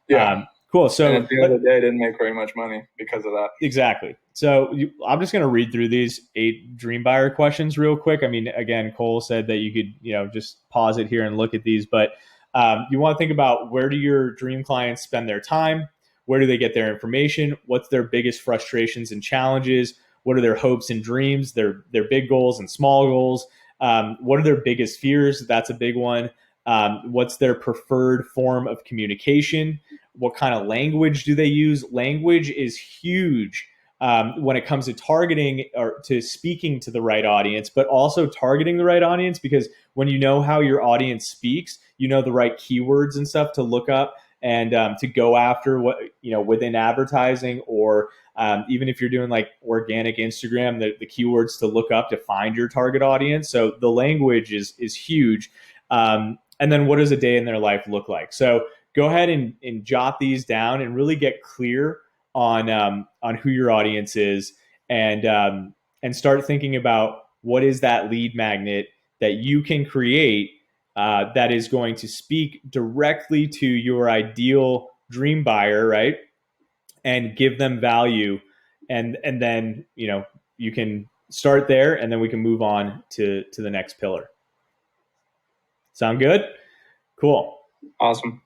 Yeah. Cool. So and at the end of the day, I didn't make very much money because of that. Exactly. So I'm just going to read through these 8 dream buyer questions real quick. I mean, again, Cole said that you could, just pause it here and look at these, but you want to think about, where do your dream clients spend their time? Where do they get their information? What's their biggest frustrations and challenges? What are their hopes and dreams, their big goals and small goals? What are their biggest fears? That's a big one. What's their preferred form of communication? What kind of language do they use? Language is huge when it comes to targeting or to speaking to the right audience, but also targeting the right audience, because when you know how your audience speaks, you know the right keywords and stuff to look up and to go after what within advertising, or even if you're doing like organic Instagram, the keywords to look up to find your target audience. So the language is huge. And then what does a day in their life look like? So go ahead and jot these down and really get clear on who your audience is, and start thinking about what is that lead magnet that you can create that is going to speak directly to your ideal dream buyer, right? And give them value, and then you can start there, and then we can move on to the next pillar. Sound good? Cool. Awesome.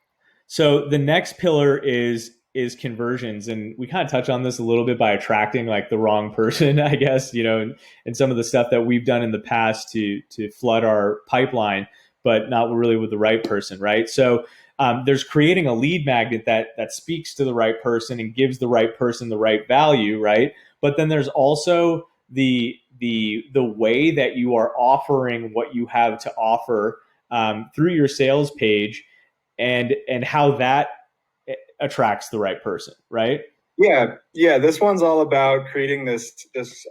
So the next pillar is conversions, and we kind of touch on this a little bit by attracting like the wrong person, I guess, and some of the stuff that we've done in the past to flood our pipeline, but not really with the right person, right? So there's creating a lead magnet that speaks to the right person and gives the right person the right value, right? But then there's also the way that you are offering what you have to offer through your sales page, and how that attracts the right person, right? Yeah. This one's all about creating this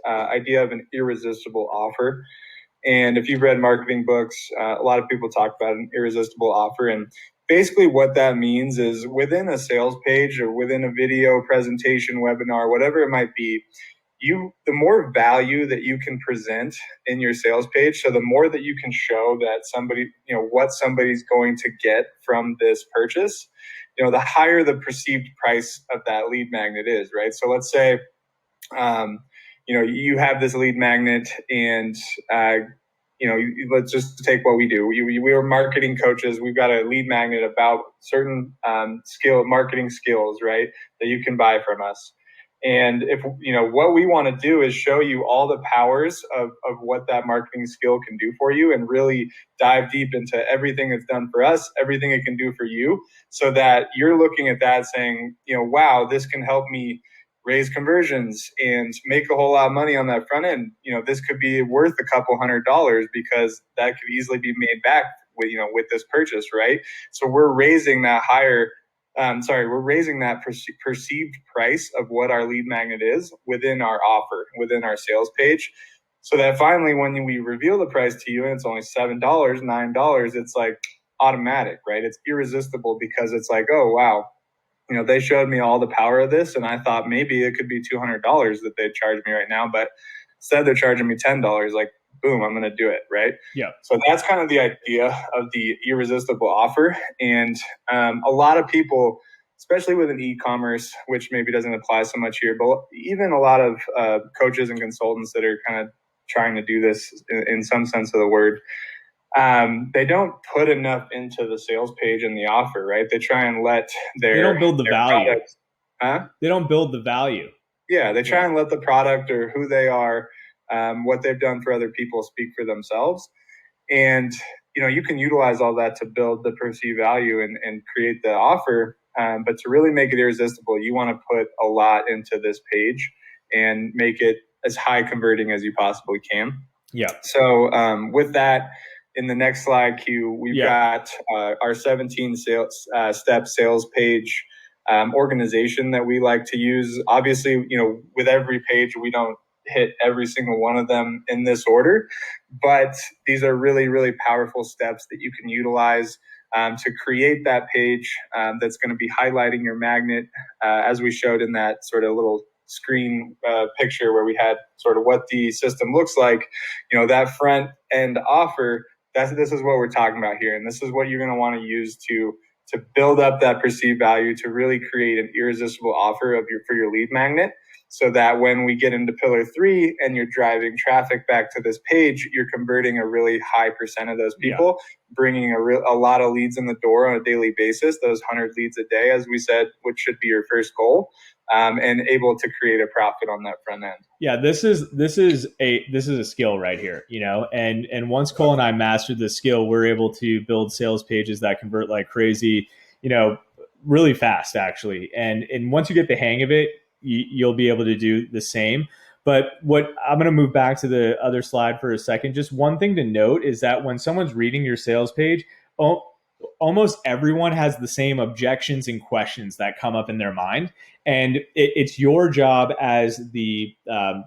idea of an irresistible offer. And if you've read marketing books, a lot of people talk about an irresistible offer. And basically, what that means is within a sales page or within a video presentation, webinar, whatever it might be, the more value that you can present in your sales page, so the more that you can show that somebody, what somebody's going to get from this purchase, the higher the perceived price of that lead magnet is, right? So let's say, you have this lead magnet, and let's just take what we do. We are marketing coaches. We've got a lead magnet about certain marketing skills, right, that you can buy from us. And if what we want to do is show you all the powers of what that marketing skill can do for you, and really dive deep into everything it's done for us, everything it can do for you, so that you're looking at that saying, wow, this can help me raise conversions and make a whole lot of money on that front end. This could be worth a couple $100 because that could easily be made back with this purchase, right? So we're raising that we're raising that perceived price of what our lead magnet is within our offer, within our sales page, so that finally when we reveal the price to you and it's only $7, $9, it's like automatic, right? It's irresistible because it's like, oh, wow, they showed me all the power of this, and I thought maybe it could be $200 that they'd charge me right now, but instead they're charging me $10. Like, boom, I'm going to do it, right? Yeah. So that's kind of the idea of the irresistible offer. And a lot of people, especially within e-commerce, which maybe doesn't apply so much here, but even a lot of coaches and consultants that are kind of trying to do this in some sense of the word, they don't put enough into the sales page and the offer, right? They try and let they don't build the value. Product, They don't build the value. Yeah, they try and let the product or who they are, what they've done for other people, speak for themselves. And you can utilize all that to build the perceived value and create the offer. But to really make it irresistible, you want to put a lot into this page and make it as high converting as you possibly can. Yeah. So with that, in the next slide, Q, we've got our 17 step sales page organization that we like to use. Obviously, with every page, we don't hit every single one of them in this order, but these are really, really powerful steps that you can utilize to create that page that's going to be highlighting your magnet, as we showed in that sort of little screen picture where we had sort of what the system looks like. That front end offer, this is what we're talking about here, and this is what you're going to want to use to build up that perceived value, to really create an irresistible offer for your lead magnet, so that when we get into pillar 3 and you're driving traffic back to this page, you're converting a really high percent of those people, bringing a lot of leads in the door on a daily basis, those 100 leads a day, as we said, which should be your first goal, and able to create a profit on that front end. Yeah, this is a skill right here, and once Cole and I mastered this skill, we're able to build sales pages that convert like crazy, really fast actually. And once you get the hang of it, you'll be able to do the same. But what I'm going to move back to the other slide for a second. Just one thing to note is that when someone's reading your sales page, almost everyone has the same objections and questions that come up in their mind. And it's your job as the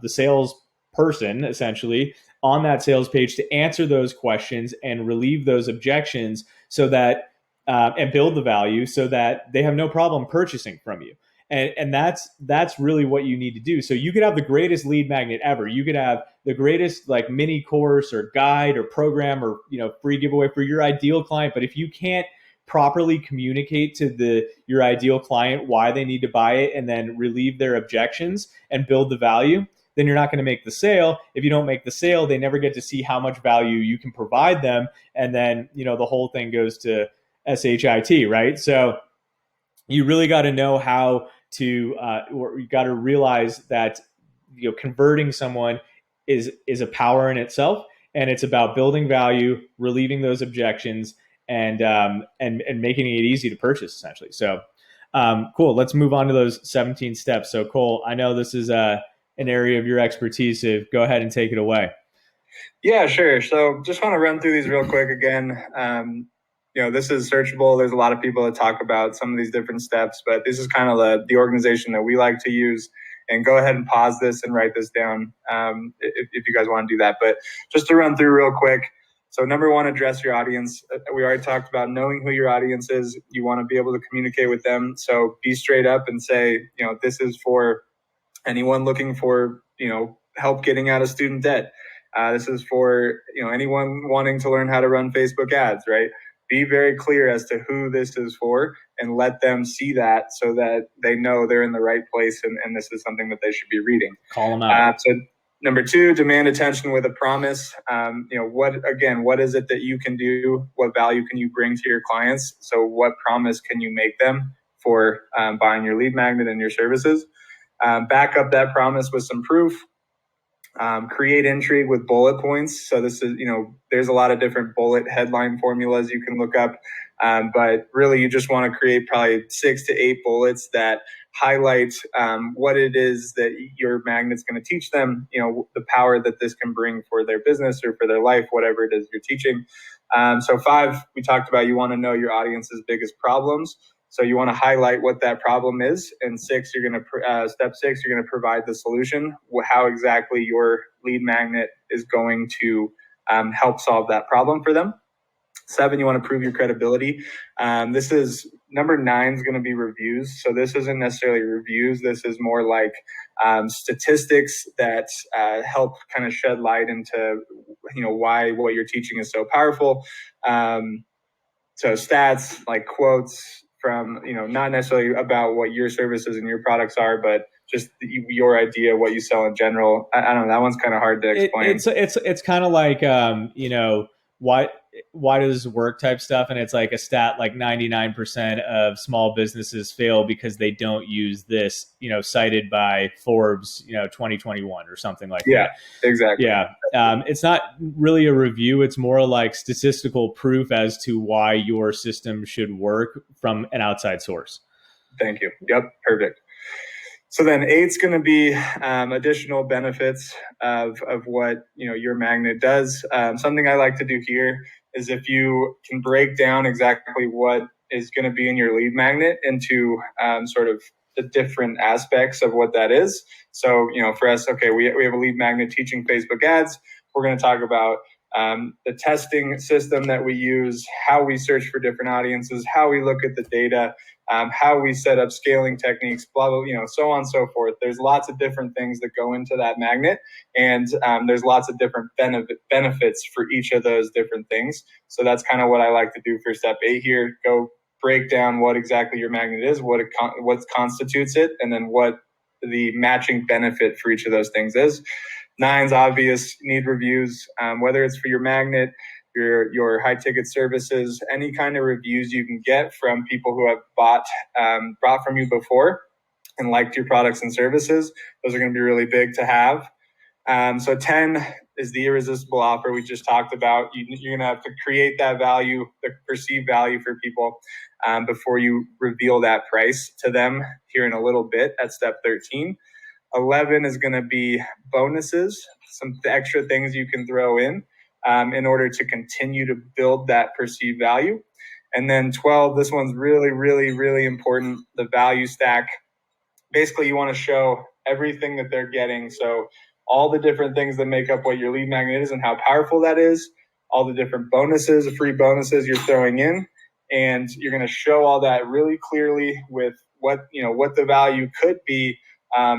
sales person, essentially, on that sales page to answer those questions and relieve those objections, so that and build the value so that they have no problem purchasing from you. And that's really what you need to do. So you could have the greatest lead magnet ever. You could have the greatest like mini course or guide or program or free giveaway for your ideal client. But if you can't properly communicate to your ideal client why they need to buy it, and then relieve their objections and build the value, then you're not going to make the sale. If you don't make the sale, they never get to see how much value you can provide them. And then, the whole thing goes to SHIT, right? So you really got to know how to, or you got to realize that, converting someone is a power in itself, and it's about building value, relieving those objections, and making it easy to purchase, essentially. So, cool. Let's move on to those 17 steps. So, Cole, I know this is an area of your expertise. So go ahead and take it away. Yeah, sure. So just want to run through these real quick again. This is searchable. There's a lot of people that talk about some of these different steps, but this is kind of the organization that we like to use. And go ahead and pause this and write this down if you guys want to do that. But just to run through real quick. So number one, address your audience. We already talked about knowing who your audience is. You want to be able to communicate with them. So be straight up and say, this is for anyone looking for, help getting out of student debt. This is for, anyone wanting to learn how to run Facebook ads, right? Be very clear as to who this is for and let them see that so that they know they're in the right place and this is something that they should be reading. Call them out. So number two, demand attention with a promise. What is it that you can do? What value can you bring to your clients? So what promise can you make them for buying your lead magnet and your services? Back up that promise with some proof. Create intrigue with bullet points. So this is, there's a lot of different bullet headline formulas you can look up. But really you just want to create probably 6 to 8 bullets that highlight what it is that your magnet's going to teach them, the power that this can bring for their business or for their life, whatever it is you're teaching. So 5, we talked about, you want to know your audience's biggest problems. So you want to highlight what that problem is. And 6, you're going to step 6, you're going to provide the solution, how exactly your lead magnet is going to help solve that problem for them. 7, you want to prove your credibility. This is number 9 is going to be reviews. So this isn't necessarily reviews. This is more like statistics that help kind of shed light into, why what you're teaching is so powerful. So stats like quotes from, not necessarily about what your services and your products are, but just your idea, what you sell in general. I don't know. That one's kind of hard to explain. It's kind of like, why does this work type stuff. And it's like a stat, like 99% of small businesses fail because they don't use this, cited by Forbes, 2021 or something like that. Yeah, exactly. Yeah. It's not really a review. It's more like statistical proof as to why your system should work from an outside source. Thank you. Yep. Perfect. So then 8's going to be additional benefits of what, your magnet does. Something I like to do here is if you can break down exactly what is going to be in your lead magnet into sort of the different aspects of what that is. So, for us, okay, we have a lead magnet teaching Facebook ads. We're going to talk about the testing system that we use, how we search for different audiences, how we look at the data, how we set up scaling techniques, blah, blah, so on and so forth. There's lots of different things that go into that magnet, and there's lots of different benefits for each of those different things. So that's kind of what I like to do for step 8 here. Go break down what exactly your magnet is, what constitutes it, and then what the matching benefit for each of those things is. 9's obvious, need reviews, whether it's for your magnet, your high ticket services, any kind of reviews you can get from people who have bought from you before and liked your products and services. Those are going to be really big to have. So 10 is the irresistible offer we just talked about. You're going to have to create that value, the perceived value for people before you reveal that price to them here in a little bit at step 13. 11 is going to be bonuses, some extra things you can throw in order to continue to build that perceived value. And then 12, this one's really, really, really important, the value stack. Basically, you want to show everything that they're getting. So all the different things that make up what your lead magnet is and how powerful that is, all the different bonuses, free bonuses you're throwing in, and you're going to show all that really clearly with what the value could be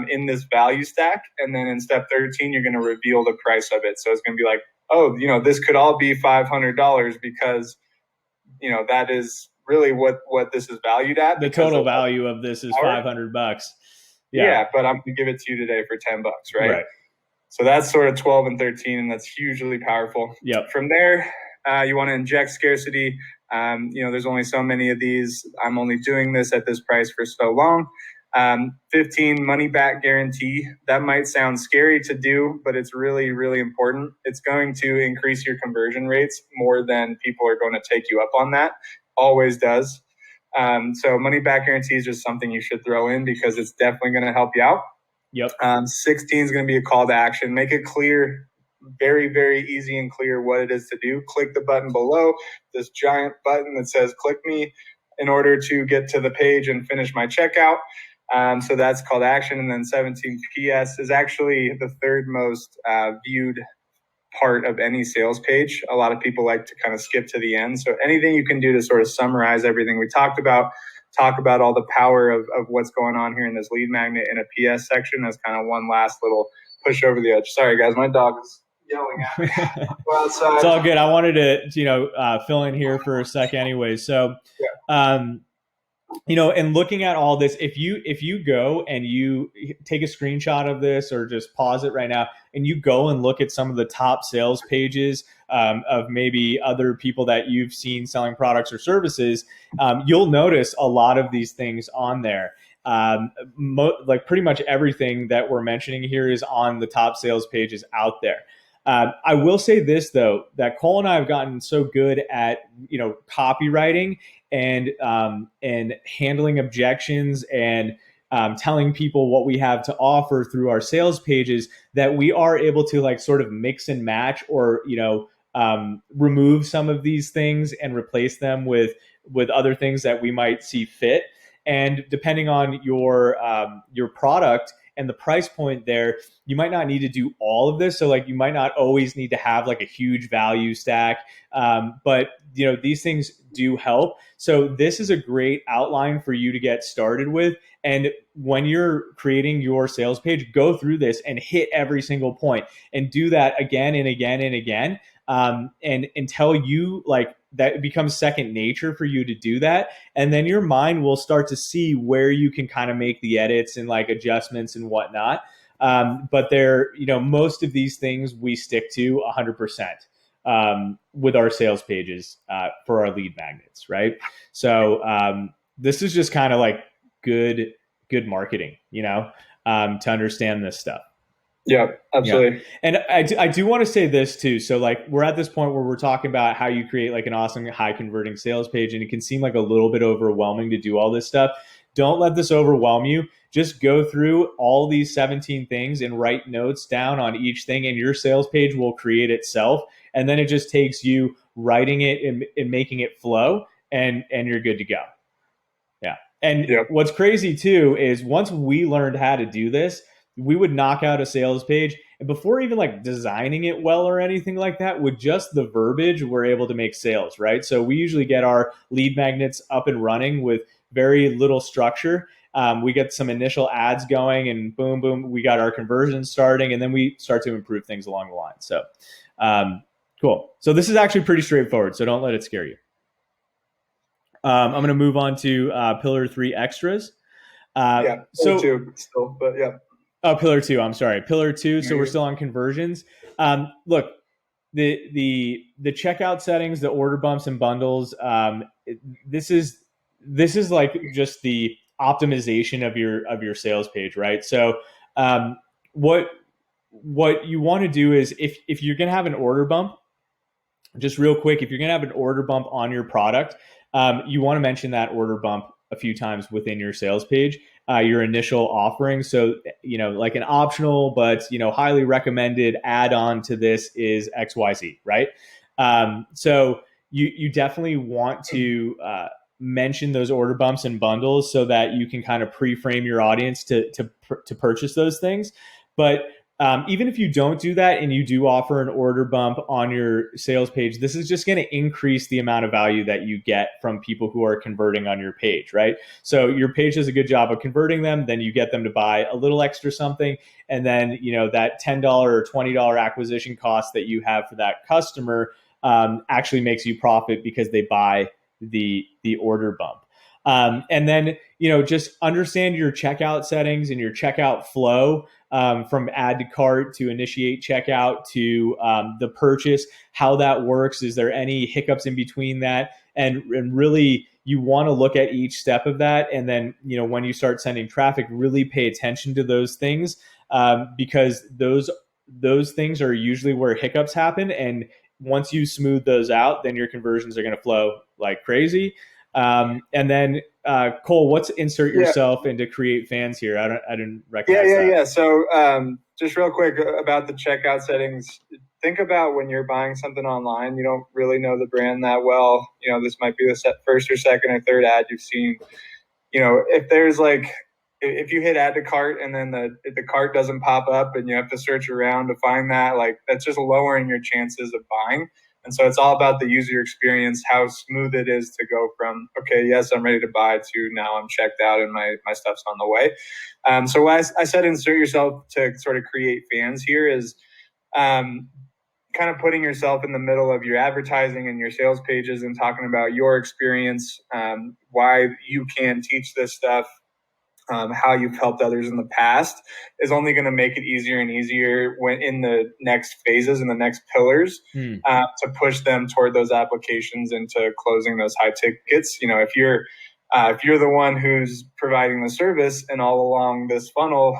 in this value stack. And then in step 13, you're going to reveal the price of it. So it's going to be like, oh, this could all be $500 because, that is really what this is valued at. The total value of this is $500. Yeah, but I'm going to give it to you today for $10, right? So that's sort of 12 and 13, and that's hugely powerful. Yep. From there, You want to inject scarcity. There's only so many of these. I'm only doing this at this price for so long. 15 money back guarantee. That might sound scary to do, but it's really, really important. It's going to increase your conversion rates more than people are going to take you up on that. Always does. So money back guarantee is just something you should throw in because it's definitely going to help you out. Yep. 16 is going to be a call to action. Make it clear, very, very easy and clear what it is to do. Click the button below, this giant button that says click me in order to get to the page and finish my checkout. So that's call to action. And then 17 PS is actually the third most viewed part of any sales page. A lot of people like to kind of skip to the end. So anything you can do to sort of summarize everything we talked about, talk about all the power of what's going on here in this lead magnet in a PS section as kind of one last little push over the edge. Sorry, guys, my dog is yelling at me. Well, it's all good. I wanted to, fill in here for a sec anyway. So, and looking at all this, if you go and you take a screenshot of this or just pause it right now and you go and look at some of the top sales pages of maybe other people that you've seen selling products or services, you'll notice a lot of these things on there. Like pretty much everything that we're mentioning here is on the top sales pages out there. I will say this though, that Cole and I have gotten so good at, copywriting and handling objections and telling people what we have to offer through our sales pages that we are able to like sort of mix and match or, remove some of these things and replace them with other things that we might see fit. And depending on your product and the price point there, you might not need to do all of this. So like you might not always need to have like a huge value stack. But these things do help. So this is a great outline for you to get started with. And when you're creating your sales page, go through this and hit every single point and do that again and again and again. And until you like that it becomes second nature for you to do that. And then your mind will start to see where you can kind of make the edits and like adjustments and whatnot. But most of these things we stick to 100% with our sales pages for our lead magnets, right? So this is just kind of like good marketing, to understand this stuff. Yeah, absolutely. Yeah. And I do want to say this too. So like we're at this point where we're talking about how you create like an awesome high converting sales page, and it can seem like a little bit overwhelming to do all this stuff. Don't let this overwhelm you. Just go through all these 17 things and write notes down on each thing, and your sales page will create itself. And then it just takes you writing it and making it flow, and you're good to go. Yeah. And What's crazy too is once we learned how to do this, we would knock out a sales page, and before even like designing it well or anything like that, with just the verbiage, we're able to make sales, right? So we usually get our lead magnets up and running with very little structure. We get some initial ads going and boom, boom, we got our conversions starting, and then we start to improve things along the line. So cool. So this is actually pretty straightforward, so don't let it scare you. I'm going to move on to pillar 3 extras. Pillar 2 still, but yeah. Oh, pillar 2. I'm sorry, pillar 2. So we're still on conversions. Look, the checkout settings, the order bumps and bundles. This is like just the optimization of your sales page, right? So what you want to do is if you're going to have an order bump, just real quick, if you're going to have an order bump on your product, you want to mention that order bump a few times within your sales page. Your initial offering. So, like an optional, but, highly recommended add-on to this is XYZ, right? So you definitely want to mention those order bumps and bundles so that you can kind of pre-frame your audience to purchase those things. But even if you don't do that and you do offer an order bump on your sales page, this is just going to increase the amount of value that you get from people who are converting on your page, right? So your page does a good job of converting them, then you get them to buy a little extra something, and then that $10 or $20 acquisition cost that you have for that customer actually makes you profit because they buy the order bump. And then just understand your checkout settings and your checkout flow. from add to cart to initiate checkout to the purchase, how that works. Is there any hiccups in between that? And really, you want to look at each step of that. And then, when you start sending traffic, really pay attention to those things, because those things are usually where hiccups happen. And once you smooth those out, then your conversions are going to flow like crazy. And then Cole, what's insert Yeah. yourself into create fans here? I didn't recognize Yeah. So just real quick about the checkout settings. Think about when you're buying something online, you don't really know the brand that well. This might be the first or second or third ad you've seen. If there's if you hit add to cart and then the cart doesn't pop up and you have to search around to find that, that's just lowering your chances of buying. And so it's all about the user experience, how smooth it is to go from, okay, yes, I'm ready to buy, to now I'm checked out and my stuff's on the way. So I said insert yourself to sort of create fans here is kind of putting yourself in the middle of your advertising and your sales pages and talking about your experience, why you can teach this stuff, how you've helped others in the past is only going to make it easier and easier when in the next phases and the next pillars to push them toward those applications and to closing those high tickets. If you're the one who's providing the service and all along this funnel,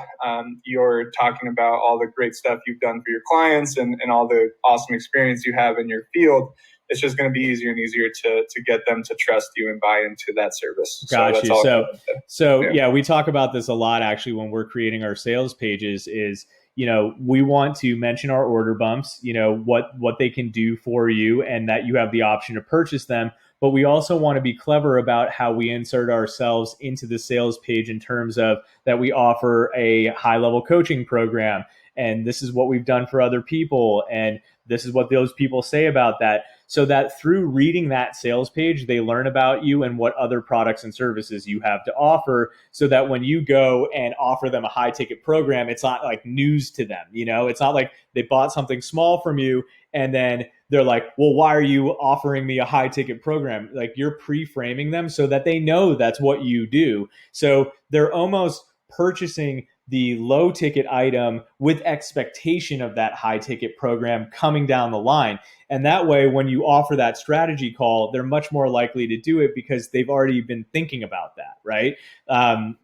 you're talking about all the great stuff you've done for your clients and all the awesome experience you have in your field, it's just going to be easier and easier to get them to trust you and buy into that service. Got you. So yeah, we talk about this a lot actually when we're creating our sales pages is, we want to mention our order bumps, what they can do for you and that you have the option to purchase them. But we also want to be clever about how we insert ourselves into the sales page in terms of that we offer a high level coaching program. And this is what we've done for other people. And this is what those people say about that. So that through reading that sales page, they learn about you and what other products and services you have to offer, so that when you go and offer them a high ticket program, it's not like news to them. It's not like they bought something small from you and then they're like, well, why are you offering me a high ticket program? Like, you're pre-framing them so that they know that's what you do. So they're almost purchasing the low ticket item with expectation of that high ticket program coming down the line. And that way, when you offer that strategy call, they're much more likely to do it because they've already been thinking about that, right?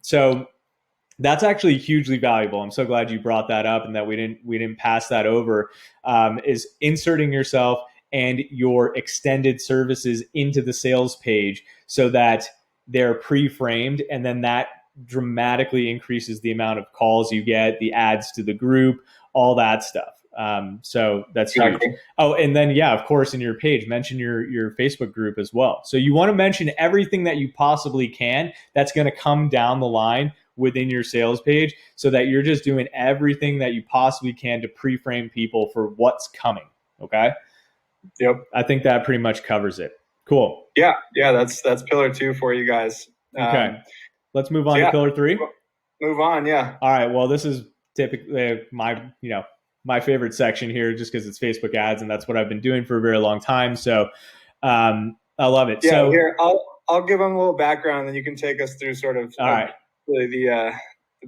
So that's actually hugely valuable. I'm so glad you brought that up and that we didn't pass that over. Is inserting yourself and your extended services into the sales page so that they're pre-framed, and then that dramatically increases the amount of calls you get, the ads to the group, all that stuff. So that's huge. Oh, and then, yeah, of course, in your page, mention your Facebook group as well. So you want to mention everything that you possibly can that's going to come down the line within your sales page, so that you're just doing everything that you possibly can to pre-frame people for what's coming. Okay. Yep. I think that pretty much covers it. Cool. Yeah. That's pillar 2 for you guys. Okay. Let's move on to pillar 3. Move on. Yeah. All right. Well, this is typically my favorite section here, just because it's Facebook ads, and that's what I've been doing for a very long time. So I love it. Yeah. So here, I'll give them a little background, and then you can take us through sort of really the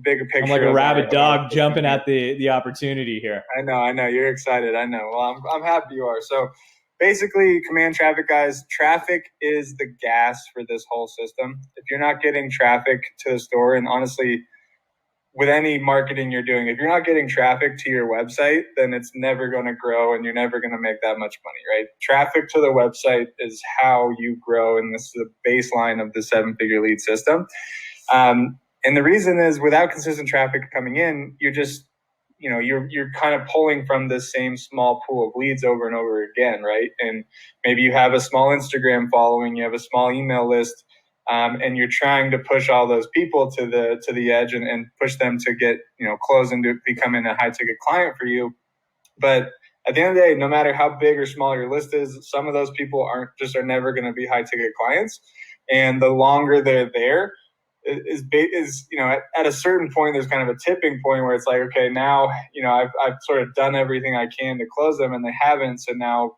bigger picture. I'm like a rabid dog jumping at the opportunity here. I know. You're excited. I know. Well, I'm happy you are. So basically, command traffic, guys. Traffic is the gas for this whole system. If you're not getting traffic to the store, and honestly, with any marketing you're doing, if you're not getting traffic to your website, then it's never going to grow and you're never going to make that much money, right? Traffic to the website is how you grow, and this is the baseline of the 7-figure lead system. And the reason is, without consistent traffic coming in, you're just, you're kind of pulling from this same small pool of leads over and over again, right? And maybe you have a small Instagram following, you have a small email list, and you're trying to push all those people to the edge and push them to get, close into becoming a high ticket client for you. But at the end of the day, no matter how big or small your list is, some of those people are never going to be high ticket clients. And the longer they're there, is at a certain point, there's kind of a tipping point where it's like, okay, now, I've sort of done everything I can to close them, and they haven't. So now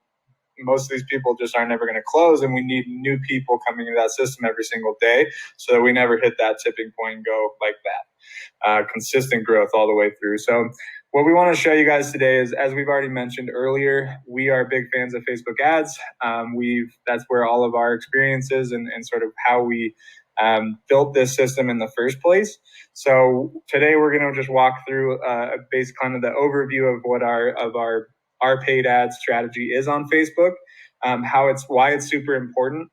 most of these people just aren't ever going to close, and we need new people coming into that system every single day so that we never hit that tipping point and go like that. Consistent growth all the way through. So what we want to show you guys today is, as we've already mentioned earlier, we are big fans of Facebook ads. That's where all of our experiences and sort of how we built this system in the first place. So today we're going to just walk through base kind of the overview of what our paid ad strategy is on Facebook, why it's super important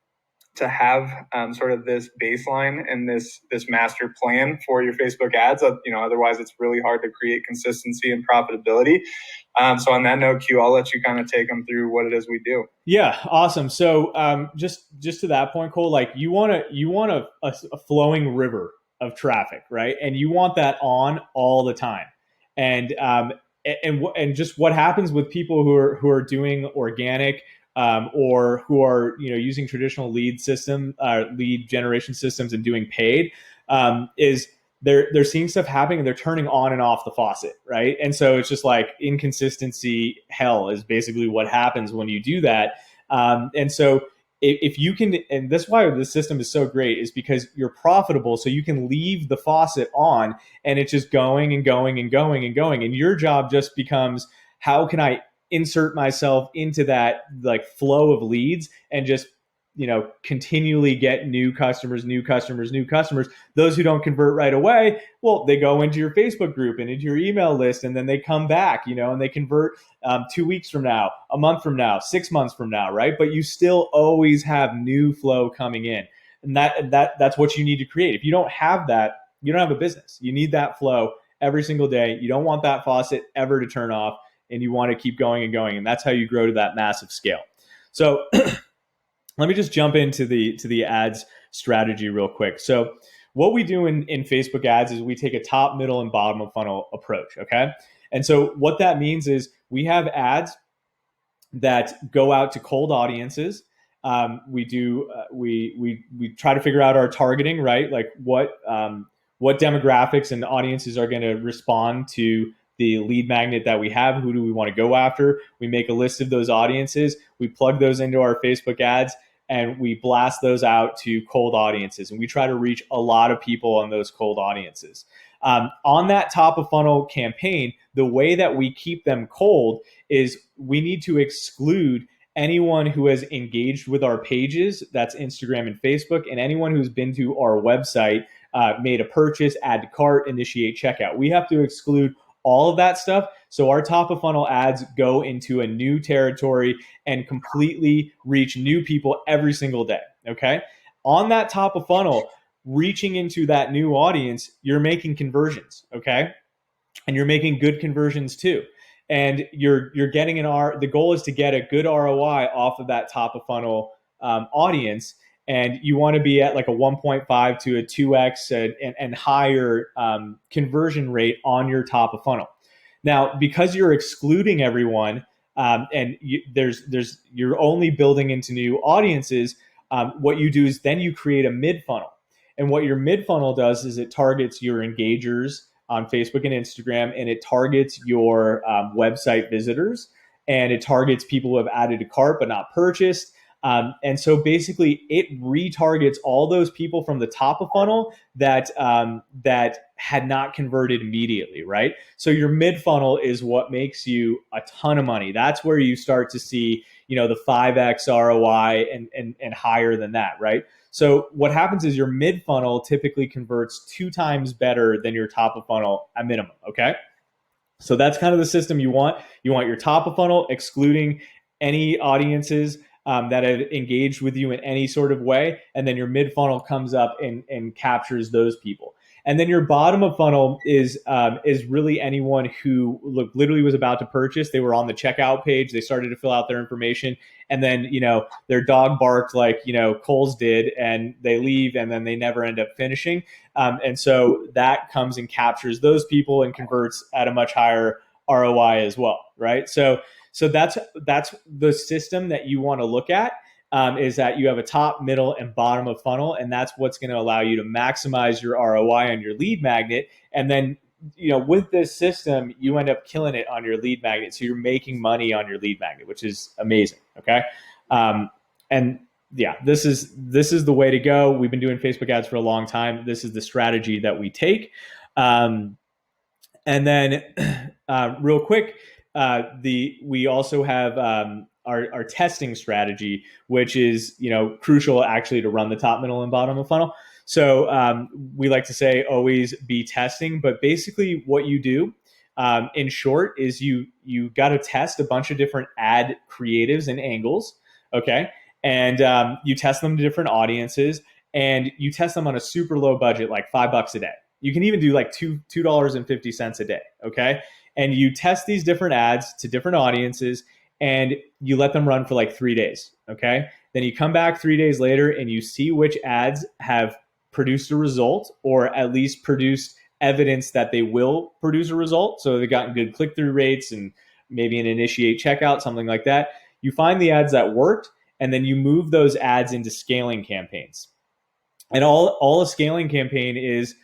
to have sort of this baseline and this master plan for your Facebook ads. Otherwise it's really hard to create consistency and profitability. So on that note, Q, I'll let you kind of take them through what it is we do. Yeah, awesome. So just to that point, Cole, like you want a flowing river of traffic, right? And you want that on all the time. And just what happens with people who are doing organic or who are using traditional lead generation systems and doing paid is they're seeing stuff happening and they're turning on and off the faucet, right? And so it's just like inconsistency hell is basically what happens when you do that. And so if you can, and that's why this system is so great, is because you're profitable, so you can leave the faucet on and it's just going and going and going and going. And your job just becomes, how can I insert myself into that like flow of leads and just continually get new customers. Those who don't convert right away, well, they go into your Facebook group and into your email list, and then they come back, and they convert 2 weeks from now, a month from now, 6 months from now, right? But you still always have new flow coming in, and that's what you need to create. If you don't have that, you don't have a business. You need that flow every single day. You don't want that faucet ever to turn off, and you want to keep going and going, and that's how you grow to that massive scale. So let me just jump into the ads strategy real quick. So what we do in Facebook ads is we take a top, middle, and bottom of funnel approach, okay? And so what that means is we have ads that go out to cold audiences. We try to figure out our targeting, right? Like what demographics and audiences are going to respond to the lead magnet that we have. Who do we want to go after? We make a list of those audiences. We plug those into our Facebook ads, and we blast those out to cold audiences. And we try to reach a lot of people on those cold audiences. On that top of funnel campaign, the way that we keep them cold is we need to exclude anyone who has engaged with our pages, that's Instagram and Facebook, and anyone who's been to our website, made a purchase, add to cart, initiate checkout. We have to exclude all of that stuff. So our top of funnel ads go into a new territory and completely reach new people every single day. Okay. On that top of funnel, reaching into that new audience, you're making conversions. Okay. And you're making good conversions too. And you're getting the goal is to get a good ROI off of that top of funnel audience. And you want to be at like a 1.5 to a 2x and higher conversion rate on your top of funnel. Now, because you're excluding everyone and you're only building into new audiences, what you do is then you create a mid funnel. And what your mid funnel does is it targets your engagers on Facebook and Instagram, and it targets your website visitors, and it targets people who have added to cart but not purchased. And so basically it retargets all those people from the top of funnel that had not converted immediately, right? So your mid funnel is what makes you a ton of money. That's where you start to see, the 5x ROI and higher than that, right? So what happens is your mid funnel typically converts 2 times better than your top of funnel at minimum, okay? So that's kind of the system you want. You want your top of funnel excluding any audiences that have engaged with you in any sort of way. And then your mid funnel comes up and captures those people. And then your bottom of funnel is really anyone who literally was about to purchase. They were on the checkout page. They started to fill out their information. And then, their dog barked like, Cole's did, and they leave, and then they never end up finishing. And so that comes and captures those people and converts at a much higher ROI as well, right? So that's the system that you want to look at, is that you have a top, middle, and bottom of funnel, and that's what's going to allow you to maximize your ROI on your lead magnet. And then with this system, you end up killing it on your lead magnet. So you're making money on your lead magnet, which is amazing. Okay. And yeah, this is the way to go. We've been doing Facebook ads for a long time. This is the strategy that we take. And then real quick, we also have our testing strategy, which is crucial actually to run the top, middle, and bottom of funnel. So we like to say always be testing, but basically what you do in short is you got to test a bunch of different ad creatives and angles, okay, and you test them to different audiences, and you test them on a super low budget, like $5 a day. You can even do like $2.50 a day, okay? And you test these different ads to different audiences, and you let them run for like 3 days, okay? Then you come back 3 days later and you see which ads have produced a result, or at least produced evidence that they will produce a result. So they've gotten good click-through rates and maybe an initiate checkout, something like that. You find the ads that worked, and then you move those ads into scaling campaigns. And all a scaling campaign is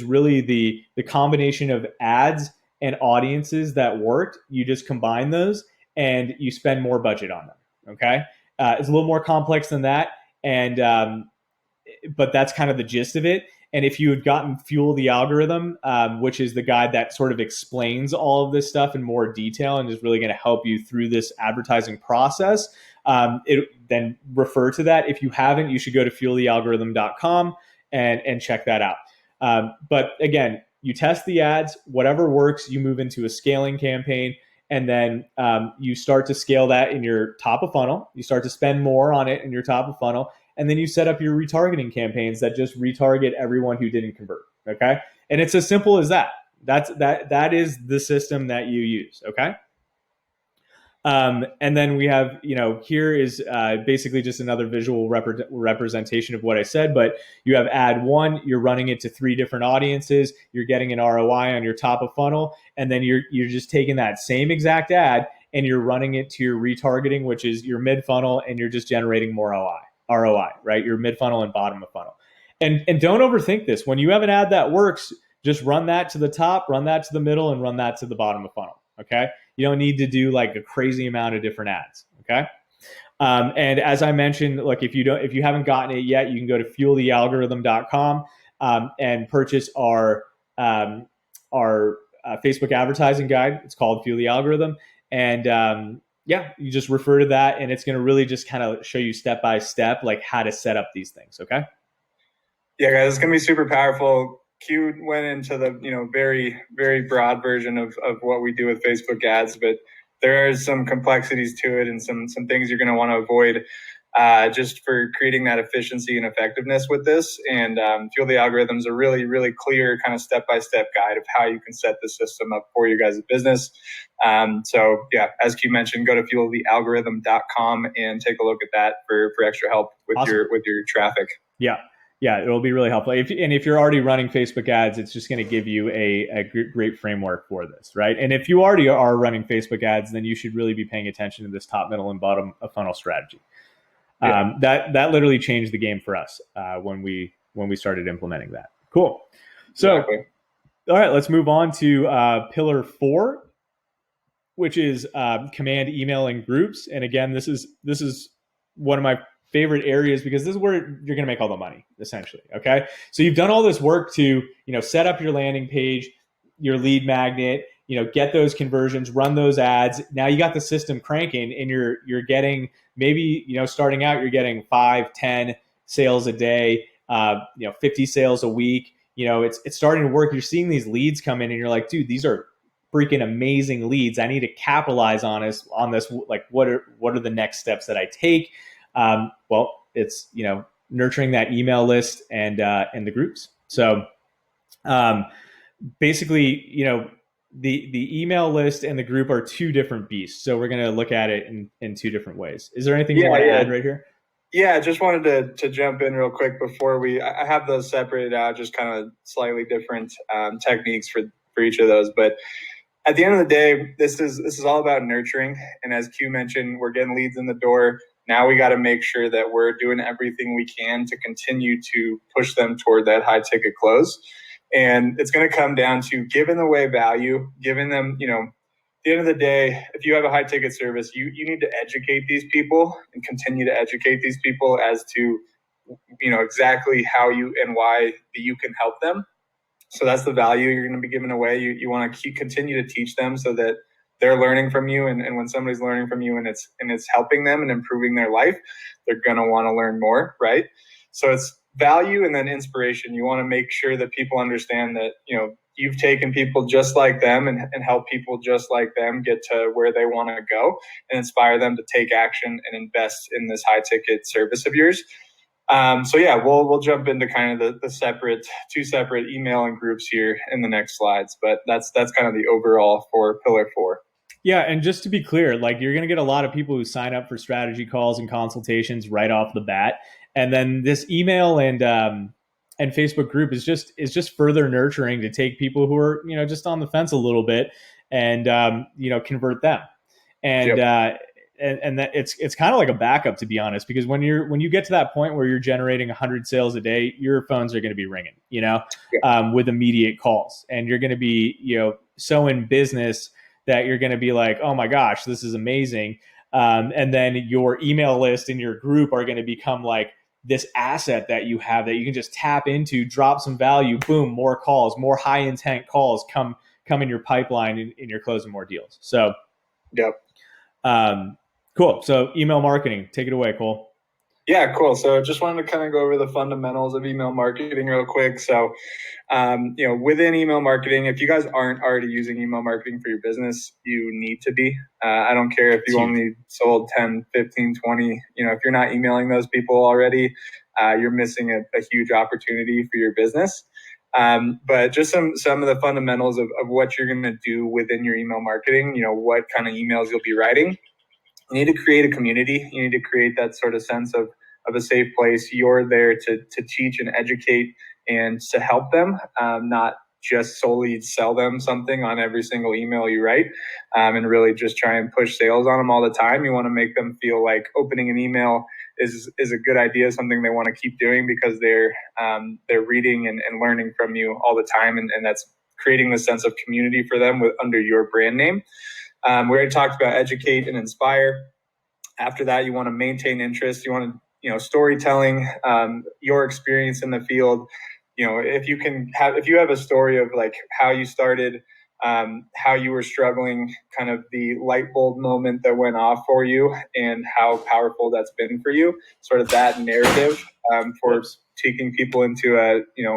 really the combination of ads and audiences that worked. You just combine those and you spend more budget on them. Okay, it's a little more complex than that, and but that's kind of the gist of it. And if you had gotten Fuel the Algorithm, which is the guide that sort of explains all of this stuff in more detail and is really going to help you through this advertising process, then refer to that. If you haven't, you should go to fuelthealgorithm.com and check that out. But again, you test the ads, whatever works, you move into a scaling campaign, and then you start to scale that in your top of funnel. You start to spend more on it in your top of funnel, and then you set up your retargeting campaigns that just retarget everyone who didn't convert. Okay, and it's as simple as that. That is the system that you use. Okay. And then we have, here is basically just another visual representation of what I said, but you have ad one, you're running it to 3 different audiences, you're getting an ROI on your top of funnel, and then you're just taking that same exact ad and you're running it to your retargeting, which is your mid funnel, and you're just generating more ROI, right? Your mid funnel and bottom of funnel. And don't overthink this. When you have an ad that works, just run that to the top, run that to the middle, and run that to the bottom of funnel. Okay. You don't need to do like a crazy amount of different ads. Okay. And as I mentioned, look, if you haven't gotten it yet, you can go to fuelthealgorithm.com and purchase our Facebook advertising guide. It's called Fuel the Algorithm. And you just refer to that, and it's going to really just kind of show you step by step, like how to set up these things. Okay. Yeah, guys, it's going to be super powerful. Q went into the very, very broad version of what we do with Facebook ads, but there are some complexities to it and some things you're going to want to avoid just for creating that efficiency and effectiveness with this. And Fuel the Algorithm is a really, really clear kind of step-by-step guide of how you can set the system up for your guys' business. So yeah, as Q mentioned, go to fuelthealgorithm.com and take a look at that for extra help with Awesome. your traffic. Yeah, it'll be really helpful. If you're already running Facebook ads, it's just going to give you a great framework for this, right? And if you already are running Facebook ads, then you should really be paying attention to this top, middle, and bottom of funnel strategy. Yeah. That literally changed the game for us when we started implementing that. Cool. So, exactly. All right, let's move on to pillar 4, which is command, email, and groups. And again, this is one of my favorite areas because this is where you're going to make all the money, essentially. Okay. So you've done all this work to, set up your landing page, your lead magnet, get those conversions, run those ads. Now you got the system cranking, and you're getting maybe, starting out, you're getting 5, 10 sales a day, 50 sales a week. It's starting to work. You're seeing these leads come in and you're like, dude, these are freaking amazing leads. I need to capitalize on this. Like, what are the next steps that I take? Well, it's, nurturing that email list and the groups. So, basically, the email list and the group are 2 different beasts. So we're going to look at it in 2 different ways. Is there anything you want to add right here? Yeah, I just wanted to jump in real quick before I have those separated out, just kind of slightly different techniques for each of those. But at the end of the day, this is all about nurturing. And as Q mentioned, we're getting leads in the door. Now we got to make sure that we're doing everything we can to continue to push them toward that high ticket close. And it's going to come down to giving away value, giving them, at the end of the day, if you have a high ticket service, you need to educate these people and continue to educate these people as to, exactly how you and why you can help them. So that's the value you're going to be giving away. You want to continue to teach them so that they're learning from you. And when somebody's learning from you and it's helping them and improving their life, they're going to want to learn more, right? So it's value and then inspiration. You want to make sure that people understand that, you've taken people just like them and help people just like them get to where they want to go and inspire them to take action and invest in this high ticket service of yours. So yeah, we'll jump into kind of the two separate email and groups here in the next slides, but that's kind of the overall for pillar 4. Yeah, and just to be clear, like you're going to get a lot of people who sign up for strategy calls and consultations right off the bat, and then this email and Facebook group is just further nurturing to take people who are just on the fence a little bit and convert them, and yep. And that it's kind of like a backup, to be honest, because when you get to that point where you're generating 100 sales a day, your phones are going to be ringing, with immediate calls, and you're going to be so in business that you're going to be like, oh my gosh, this is amazing. And then your email list and your group are going to become like this asset that you have that you can just tap into, drop some value, boom, more calls, more high intent calls come in your pipeline and you're closing more deals. So, yep. Cool. So email marketing, take it away, Cole. Yeah, cool. So just wanted to kind of go over the fundamentals of email marketing real quick. So, within email marketing, if you guys aren't already using email marketing for your business, you need to be. I don't care if you only sold 10, 15, 20, if you're not emailing those people already, you're missing a huge opportunity for your business. But just some of the fundamentals of what you're going to do within your email marketing, what kind of emails you'll be writing. You need to create a community. You need to create that sort of sense of a safe place. You're there to teach and educate and to help them, not just solely sell them something on every single email you write, and really just try and push sales on them all the time. You want to make them feel like opening an email is a good idea, something they want to keep doing because they're reading and learning from you all the time, and that's creating the sense of community for them under your brand name. We already talked about educate and inspire. After that, you want to maintain interest. You want to, storytelling, your experience in the field. If you have a story of like how you started, how you were struggling, kind of the light bulb moment that went off for you and how powerful that's been for you, sort of that narrative for taking people into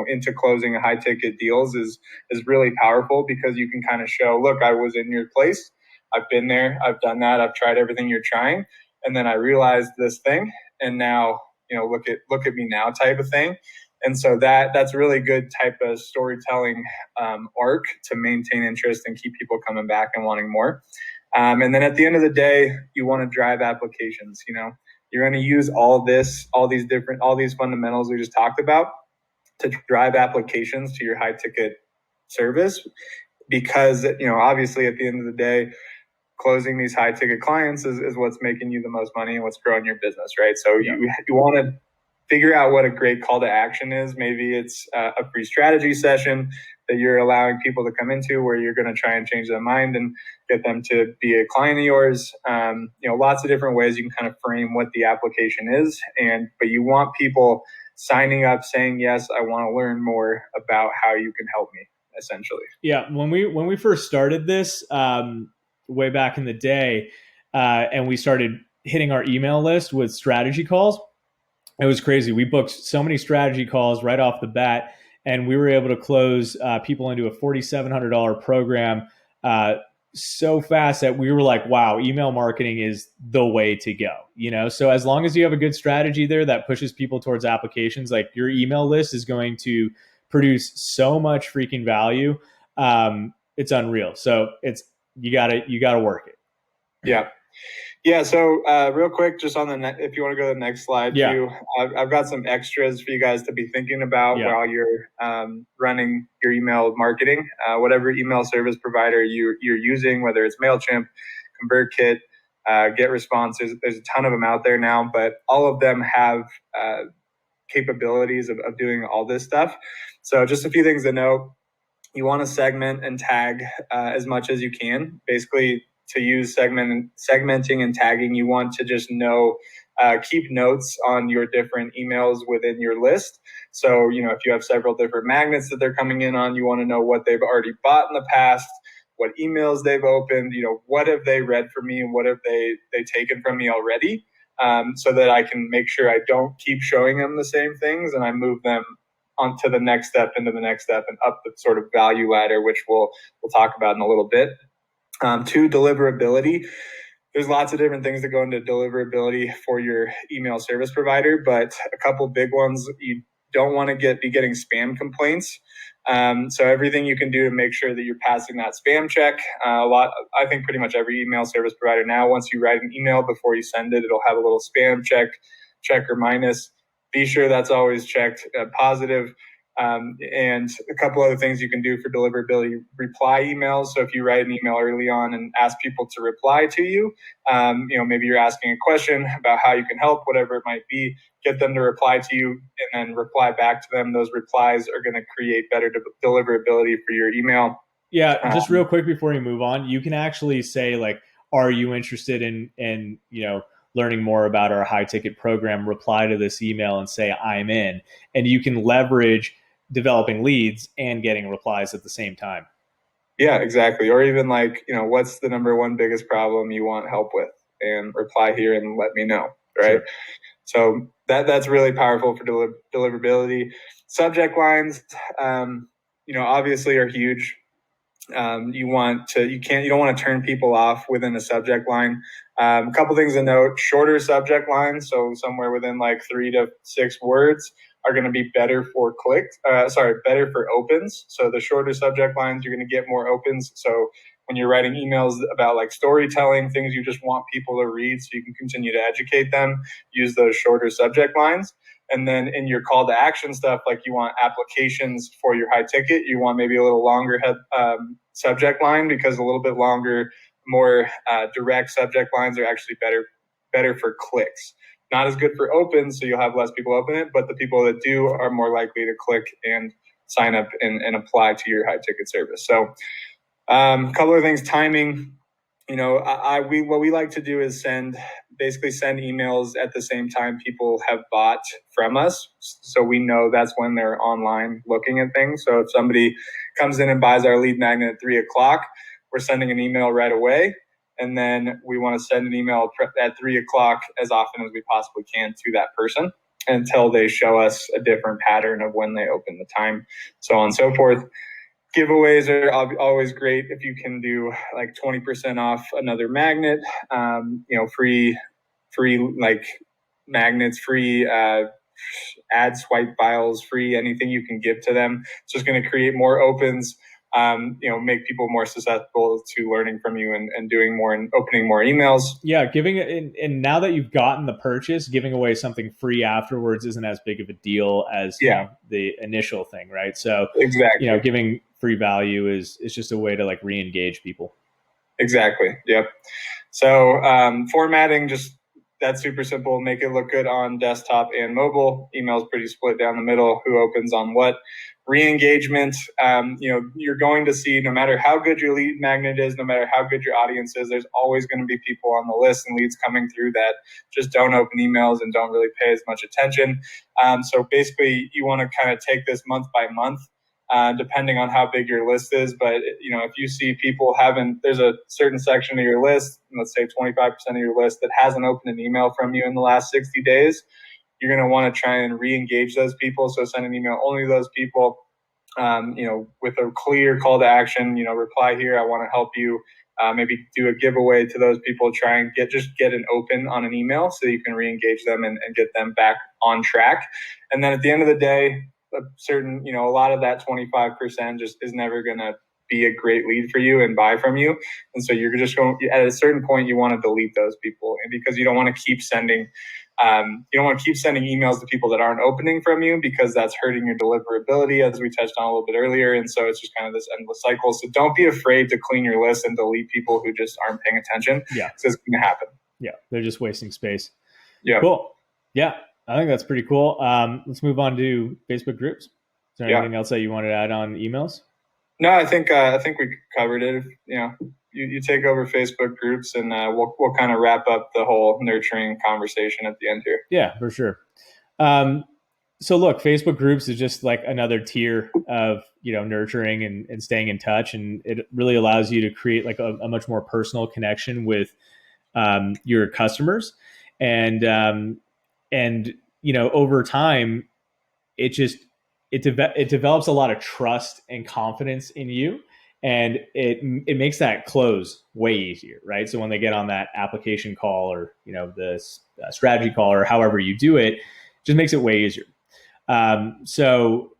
into closing high ticket deals is really powerful because you can kind of show, look, I was in your place. I've been there. I've done that. I've tried everything you're trying. And then I realized this thing. And now, look at me now type of thing. And so that's really good type of storytelling arc to maintain interest and keep people coming back and wanting more. And then at the end of the day, you want to drive applications. You're going to use all these fundamentals we just talked about to drive applications to your high ticket service. Because, obviously at the end of the day, closing these high ticket clients is what's making you the most money and what's growing your business, right? So you want to figure out what a great call to action is. Maybe it's a free strategy session that you're allowing people to come into where you're going to try and change their mind and get them to be a client of yours. Lots of different ways you can kind of frame what the application is. But you want people signing up saying, yes, I want to learn more about how you can help me, essentially. Yeah. When we first started this, way back in the day, and we started hitting our email list with strategy calls, it was crazy. We booked so many strategy calls right off the bat, and we were able to close people into a $4,700 program so fast that we were like, wow, email marketing is the way to go. So as long as you have a good strategy there that pushes people towards applications, like your email list is going to produce so much freaking value. It's unreal. So you gotta work it. Yeah. So real quick, just on if you want to go to the next slide too, I've got some extras for you guys to be thinking about while you're running your email marketing, whatever email service provider you're using, whether it's MailChimp, ConvertKit, GetResponse. There's a ton of them out there now, but all of them have capabilities of doing all this stuff. So just a few things to note. You want to segment and tag as much as you can. Basically, to use segmenting and tagging, you want to just know, keep notes on your different emails within your list. So, if you have several different magnets that they're coming in on, you want to know what they've already bought in the past, what emails they've opened, what have they read from me and what have they taken from me already, so that I can make sure I don't keep showing them the same things and I move them onto the next step, into the next step, and up the sort of value ladder, which we'll talk about in a little bit. 2, deliverability. There's lots of different things that go into deliverability for your email service provider, but a couple big ones. You don't want to be getting spam complaints. So everything you can do to make sure that you're passing that spam check. I think pretty much every email service provider now, once you write an email, before you send it, it'll have a little spam check or minus. Be sure that's always checked positive. And a couple other things you can do for deliverability: reply emails. So if you write an email early on and ask people to reply to you, maybe you're asking a question about how you can help, whatever it might be, get them to reply to you and then reply back to them. Those replies are going to create better deliverability for your email. Yeah, just real quick before you move on, you can actually say, like, are you interested in learning more about our high ticket program? Reply to this email and say I'm in, and you can leverage developing leads and getting replies at the same time. Yeah, exactly. Or even what's the number one biggest problem you want help with, and reply here and let me know. Right. Sure. So that's really powerful for deliverability. Subject lines, obviously are huge. You don't want to turn people off within a subject line. A couple things to note: shorter subject lines, so somewhere within 3 to 6 words, are going to be better for better for opens. So the shorter subject lines, you're going to get more opens. So when you're writing emails about storytelling, things you just want people to read so you can continue to educate them, use those shorter subject lines. And then in your call to action stuff, you want applications for your high ticket, you want maybe a little longer subject line, because a little bit longer, more direct subject lines are actually better for clicks. Not as good for opens, so you'll have less people open it, but the people that do are more likely to click and sign up and apply to your high ticket service. So a couple of things: timing. What we like to do is send emails at the same time people have bought from us, so we know that's when they're online looking at things. So if somebody comes in and buys our lead magnet at 3:00, we're sending an email right away, and then we want to send an email at 3:00 as often as we possibly can to that person until they show us a different pattern of when they open, the time, so on and so forth. Giveaways are always great if you can do 20% off another magnet, free magnets, free ad swipe files, free anything you can give to them. It's just going to create more opens, make people more susceptible to learning from you and doing more and opening more emails. Yeah, giving it, and now that you've gotten the purchase, giving away something free afterwards isn't as big of a deal as the initial thing, right? So exactly, giving free value is just a way to re-engage people. Exactly. Yep. So formatting, that's super simple. Make it look good on desktop and mobile. Email's pretty split down the middle, who opens on what. Re-engagement, you're going to see, no matter how good your lead magnet is, no matter how good your audience is, there's always going to be people on the list and leads coming through that just don't open emails and don't really pay as much attention. So basically, you want to kind of take this month by month, depending on how big your list is. But if you see people there's a certain section of your list, let's say 25% of your list, that hasn't opened an email from you in the last 60 days, you're going to want to try and re-engage those people. So send an email only to those people, with a clear call to action. Reply here, I want to help you. Maybe do a giveaway to those people. Try and get an open on an email so you can re-engage them and get them back on track. And then at the end of the day, a lot of that 25% just is never going to be a great lead for you and buy from you. And so you're just going, at a certain point, you want to delete those people, and because you don't want to keep sending emails to people that aren't opening from you, because that's hurting your deliverability, as we touched on a little bit earlier. And so it's just kind of this endless cycle. So don't be afraid to clean your list and delete people who just aren't paying attention. Yeah. So it's going to happen. Yeah. They're just wasting space. Yeah. Cool. Yeah. I think that's pretty cool. Let's move on to Facebook groups. Is there Yeah. anything else that you wanted to add on emails? No, I think we covered it. You take over Facebook groups, and we'll kind of wrap up the whole nurturing conversation at the end here. Yeah, for sure. Um, so look, Facebook groups is just like another tier of nurturing and staying in touch, and it really allows you to create like a much more personal connection with your customers, and over time it just it develops a lot of trust and confidence in you, and it makes that close way easier, right? So when they get on that application call, or the strategy call, or however you do it, just makes it way easier. So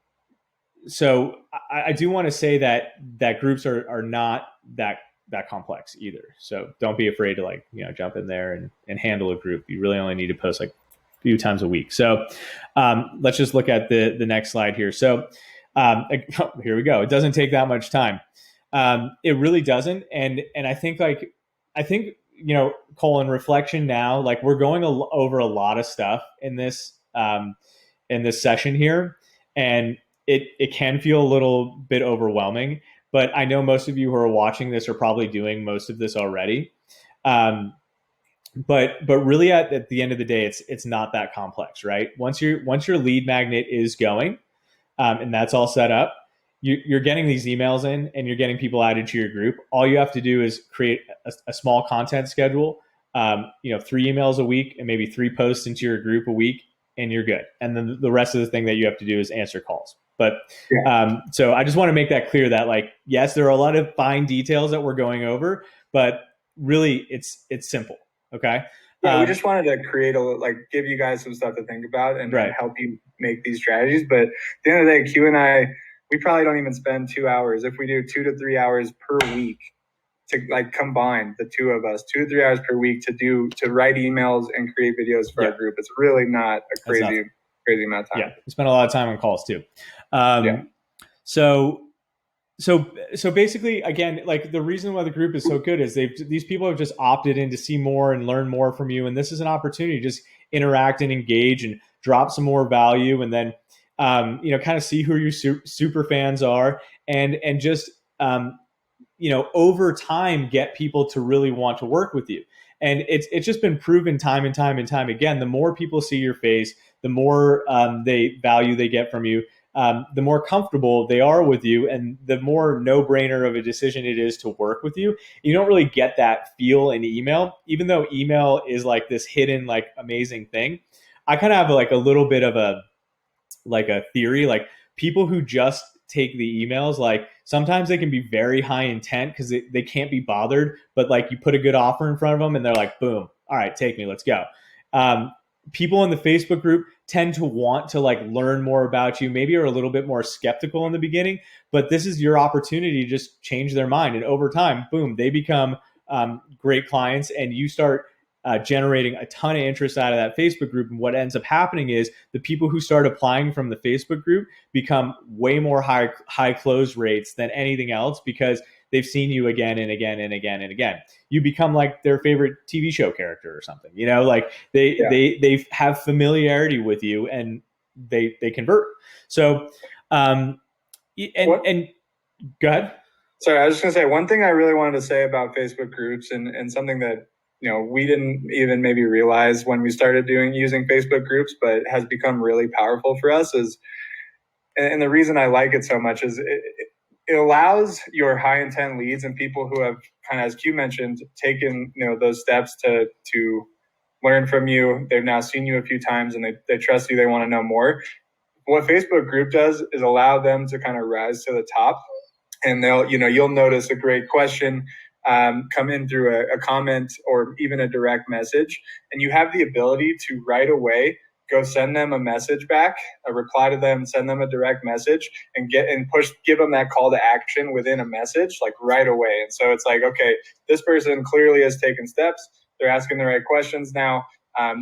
I do want to say that groups are not that complex either. So don't be afraid to jump in there and handle a group. You really only need to post like a few times a week. So let's just look at the next slide here. So here we go. It doesn't take that much time. It really doesn't. And I think Cole, in reflection now, like we're going over a lot of stuff in this session here, and it can feel a little bit overwhelming. But I know most of you who are watching this are probably doing most of this already. But really, at the end of the day, it's not that complex, right? Once your lead magnet is going, and that's all set up, you're getting these emails in, and you're getting people added to your group. All you have to do is create a small content schedule, 3 emails a week and maybe 3 posts into your group a week, and you're good. And then the rest of the thing that you have to do is answer calls. But so I just want to make that clear that, like, yes, there are a lot of fine details that we're going over, but really it's simple. Okay. Yeah, we just wanted to give you guys some stuff to think about and help you make these strategies. But at the end of the day, Q and I, we probably don't even spend 2 hours. If we do 2 to 3 hours per week to combine the two of us, 2 to 3 hours per week to write emails and create videos for our group. It's really not a crazy amount of time. Yeah, we spend a lot of time on calls too. So basically, again, like the reason why the group is so good is these people have just opted in to see more and learn more from you, and this is an opportunity to just interact and engage and drop some more value, and then kind of see who your super fans are, and just over time get people to really want to work with you. And it's just been proven time and time and time again. The more people see your face, the more they get from you. The more comfortable they are with you, and the more no-brainer of a decision it is to work with you. You don't really get that feel in email, even though email is like this hidden, like, amazing thing. I kind of have like a little bit of a theory, like people who just take the emails, like sometimes they can be very high intent because they can't be bothered, but like you put a good offer in front of them and they're like, boom, all right, take me, let's go. People in the Facebook group tend to want to like learn more about you, maybe are a little bit more skeptical in the beginning, but this is your opportunity to just change their mind. And over time, boom, they become great clients, and you start generating a ton of interest out of that Facebook group. And what ends up happening is the people who start applying from the Facebook group become way more high close rates than anything else, because they've seen you again and again and again and again. You become like their favorite TV show character or something, like they have familiarity with you, and they convert. So, and go ahead. Sorry, I was just gonna say, one thing I really wanted to say about Facebook groups, and something that we didn't even maybe realize when we started using Facebook groups, but has become really powerful for us is, and the reason I like it so much is it allows your high intent leads and people who have kind of, as Q mentioned, taken those steps to learn from you. They've now seen you a few times, and they trust you. They want to know more. What Facebook group does is allow them to kind of rise to the top, and you'll notice a great question come in through a comment or even a direct message, and you have the ability to right away go send them a message back, a reply to them, send them a direct message, and give them that call to action within a message, like right away. And so it's like, okay, this person clearly has taken steps. They're asking the right questions now.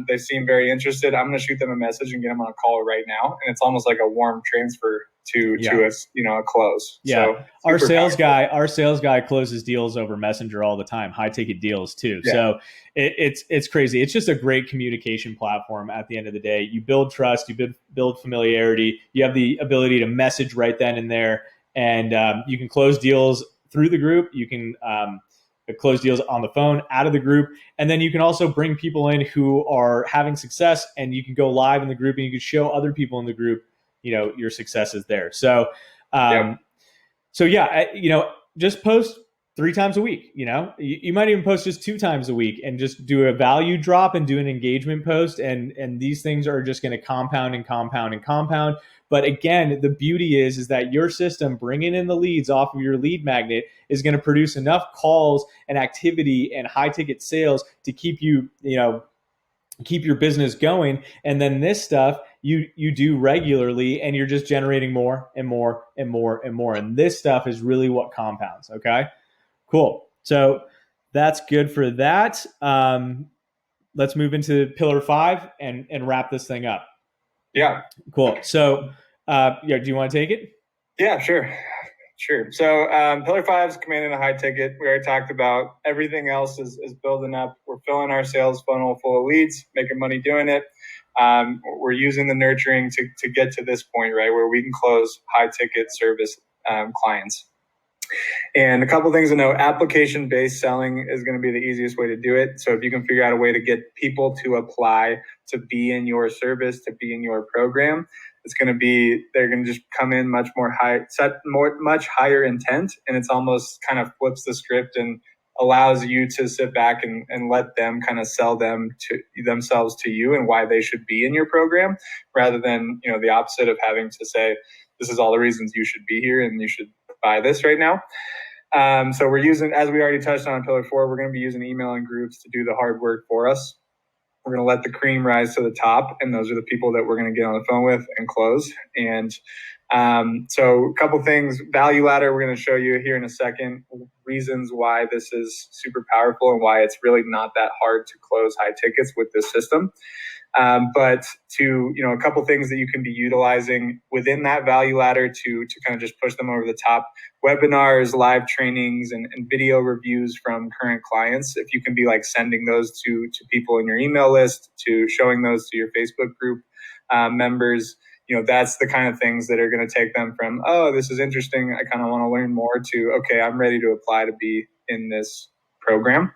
They seem very interested. I'm going to shoot them a message and get them on a call right now. And it's almost like a warm transfer to a close. Yeah. So Our sales powerful. our sales guy closes deals over Messenger all the time, high ticket deals too. Yeah. So it's crazy. It's just a great communication platform at the end of the day. You build trust, you build familiarity, you have the ability to message right then and there, and you can close deals through the group. You can close deals on the phone out of the group, and then you can also bring people in who are having success, and you can go live in the group and you can show other people in the group, your successes there. So Yep. so yeah, just post 3 times a week. You might even post just 2 times a week and just do a value drop and do an engagement post, and these things are just going to compound and compound and compound. But again, the beauty is that your system bringing in the leads off of your lead magnet is going to produce enough calls and activity and high ticket sales to keep keep your business going. And then this stuff you do regularly, and you're just generating more and more and more and more, and this stuff is really what compounds. Okay, cool. So that's good for that. Let's move into pillar 5 and wrap this thing up. Yeah. Cool. So do you want to take it? Yeah, sure. So pillar 5 is commanding a high ticket. We already talked about everything else is building up. We're filling our sales funnel full of leads, making money doing it. We're using the nurturing to get to this point, right, where we can close high ticket service clients. And a couple things to know: application-based selling is going to be the easiest way to do it. So if you can figure out a way to get people to apply to be in your service, to be in your program, they're going to just come in much higher intent, and it's almost kind of flips the script and allows you to sit back and let them kind of sell themselves to you and why they should be in your program, rather than the opposite of having to say, this is all the reasons you should be here and you should buy this right now. So we're using, as we already touched on in pillar 4, we're going to be using email and groups to do the hard work for us. We're going to let the cream rise to the top, and those are the people that we're going to get on the phone with and close. And so a couple things: value ladder, we're going to show you here in a second reasons why this is super powerful and why it's really not that hard to close high tickets with this system. But a couple things that you can be utilizing within that value ladder to kind of just push them over the top: webinars, live trainings, and video reviews from current clients. If you can be like sending those to people in your email list, to showing those to your Facebook group members, that's the kind of things that are going to take them from, oh, this is interesting, I kind of want to learn more, to, okay, I'm ready to apply to be in this program.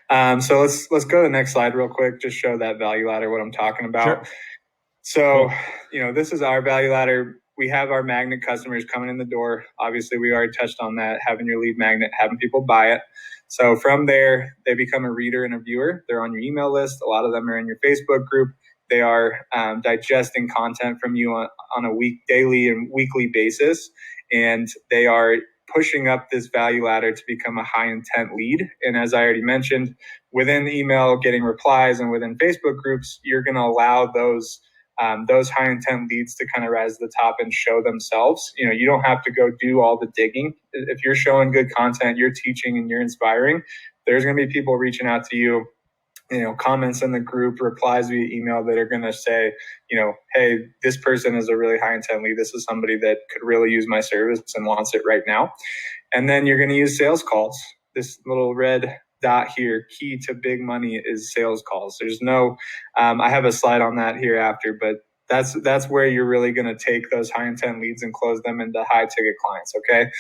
So let's go to the next slide real quick, just show that value ladder, what I'm talking about. Sure. So, this is our value ladder. We have our magnet customers coming in the door. Obviously, we already touched on that, having your lead magnet, having people buy it. So from there, they become a reader and a viewer. They're on your email list. A lot of them are in your Facebook group. They are digesting content from you on a daily and weekly basis. And they are pushing up this value ladder to become a high intent lead. And as I already mentioned, within email, getting replies, and within Facebook groups, you're going to allow those high intent leads to kind of rise to the top and show themselves. You don't have to go do all the digging. If you're showing good content, you're teaching and you're inspiring, there's going to be people reaching out to you, comments in the group, replies via email, that are going to say, hey, this person is a really high intent lead. This is somebody that could really use my service and wants it right now. And then you're going to use sales calls. This little red dot here, key to big money, is sales calls. There's no, I have a slide on that here after, but that's where you're really going to take those high intent leads and close them into high ticket clients. Okay.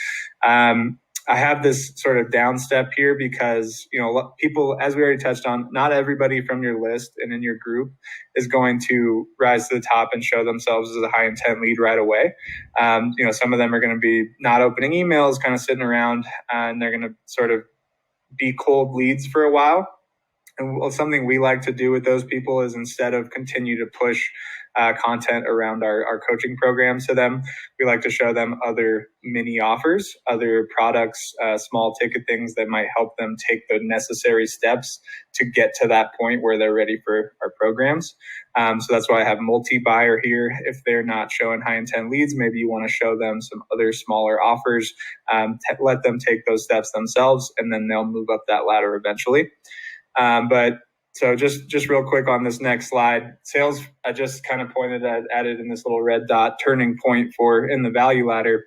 I have this sort of down step here because, people, as we already touched on, not everybody from your list and in your group is going to rise to the top and show themselves as a high intent lead right away. Some of them are going to be not opening emails, kind of sitting around, and they're going to sort of be cold leads for a while. And something we like to do with those people is, instead of continue to push content around our coaching programs to them, we like to show them other mini offers, other products, small ticket things that might help them take the necessary steps to get to that point where they're ready for our programs. So that's why I have multi-buyer here. If they're not showing high intent leads, maybe you want to show them some other smaller offers, let them take those steps themselves, and then they'll move up that ladder eventually. But So just real quick on this next slide, sales, I just kind of pointed at it in this little red dot, turning point for in the value ladder.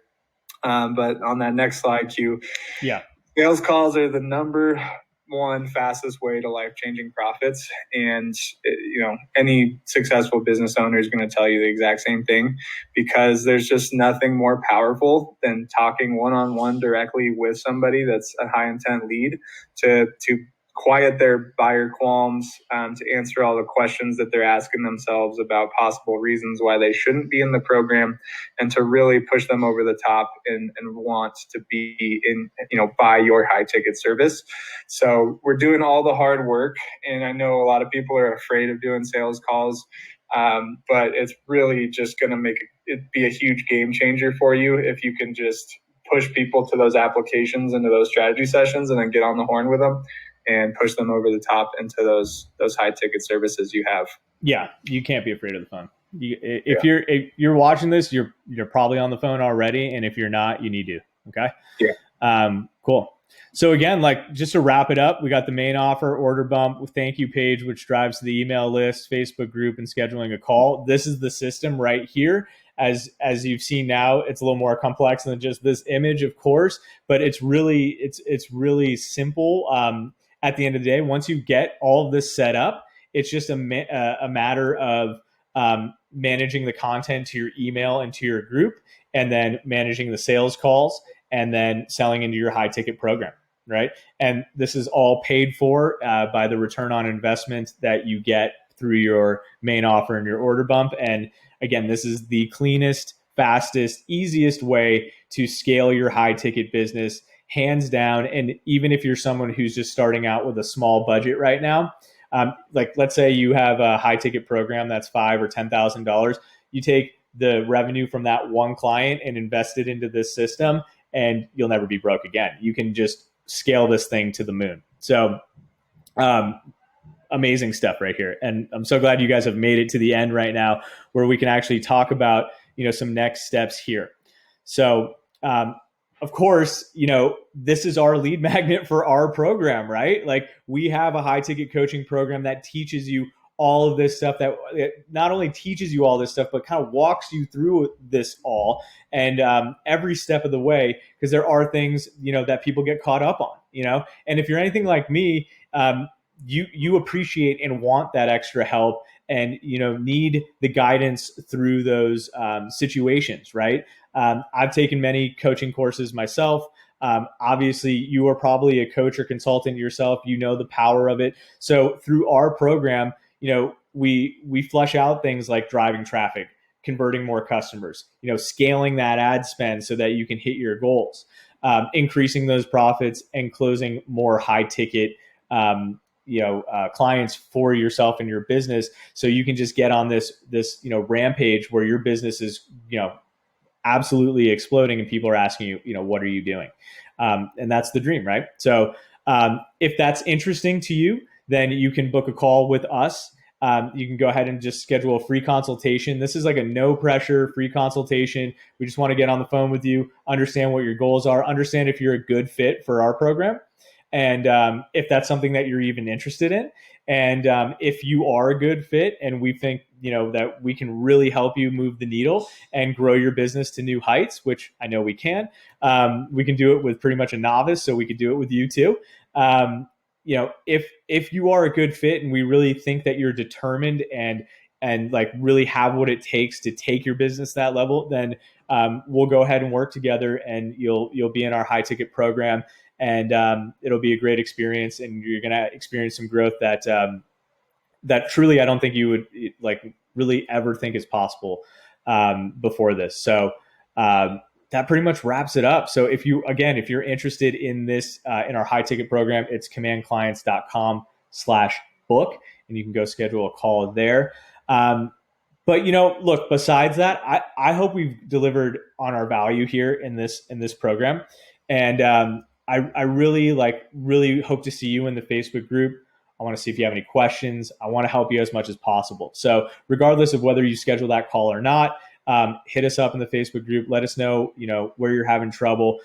But on that next slide, Q, yeah, sales calls are the number one fastest way to life-changing profits. And, any successful business owner is going to tell you the exact same thing, because there's just nothing more powerful than talking one-on-one directly with somebody that's a high intent lead to quiet their buyer qualms, to answer all the questions that they're asking themselves about possible reasons why they shouldn't be in the program, and to really push them over the top and want to be in, buy your high ticket service. So we're doing all the hard work, and I know a lot of people are afraid of doing sales calls, but it's really just going to make it be a huge game changer for you if you can just push people to those applications, into those strategy sessions, and then get on the horn with them and push them over the top into those high ticket services you have. Yeah, you can't be afraid of the phone. If you're watching this, you're probably on the phone already, and if you're not, you need to. Okay. Yeah. Cool. So again, like, just to wrap it up, we got the main offer, order bump, thank you page, which drives to the email list, Facebook group, and scheduling a call. This is the system right here. As you've seen now, it's a little more complex than just this image, of course, but it's really simple. At the end of the day, once you get all of this set up, it's just a matter of managing the content to your email and to your group, and then managing the sales calls, and then selling into your high ticket program, right? And this is all paid for by the return on investment that you get through your main offer and your order bump. And again, this is the cleanest, fastest, easiest way to scale your high ticket business, hands down. And even if you're someone who's just starting out with a small budget right now, like, let's say you have a high ticket program that's $5,000 or $10,000, you take the revenue from that one client and invest it into this system, and you'll never be broke again. You can just scale this thing to the moon. So amazing stuff right here. And I'm so glad you guys have made it to the end right now, where we can actually talk about, some next steps here. So of course, this is our lead magnet for our program, right? Like, we have a high ticket coaching program that teaches you all of this stuff, that not only teaches you all this stuff, but kind of walks you through this all, and every step of the way, because there are things, that people get caught up on, and if you're anything like me, you appreciate and want that extra help, and need the guidance through those situations, right? I've taken many coaching courses myself. Obviously, you are probably a coach or consultant yourself. You know the power of it. So through our program, we flesh out things like driving traffic, converting more customers, scaling that ad spend so that you can hit your goals, increasing those profits, and closing more high ticket clients for yourself and your business, so you can just get on this rampage where your business is absolutely exploding, and people are asking you, what are you doing? And that's the dream, right? So if that's interesting to you, then you can book a call with us. You can go ahead and just schedule a free consultation. This is like a no pressure free consultation. We just want to get on the phone with you, understand what your goals are, understand if you're a good fit for our program, and if that's something that you're even interested in. And if you are a good fit, and we think that we can really help you move the needle and grow your business to new heights, which I know we can do it with pretty much a novice, so we could do it with you too. If you are a good fit, and we really think that you're determined and like really have what it takes to take your business that level, then we'll go ahead and work together, and you'll be in our high ticket program, and it'll be a great experience, and you're going to experience some growth that truly I don't think you would like really ever think is possible before this. So that pretty much wraps it up. So if you're interested in this, in our high ticket program, it's commandclients.com/book, and you can go schedule a call there. But look, besides that, I hope we've delivered on our value here in this program. And I really hope to see you in the Facebook group. I want to see if you have any questions. I want to help you as much as possible. So regardless of whether you schedule that call or not, hit us up in the Facebook group. Let us know, where you're having trouble.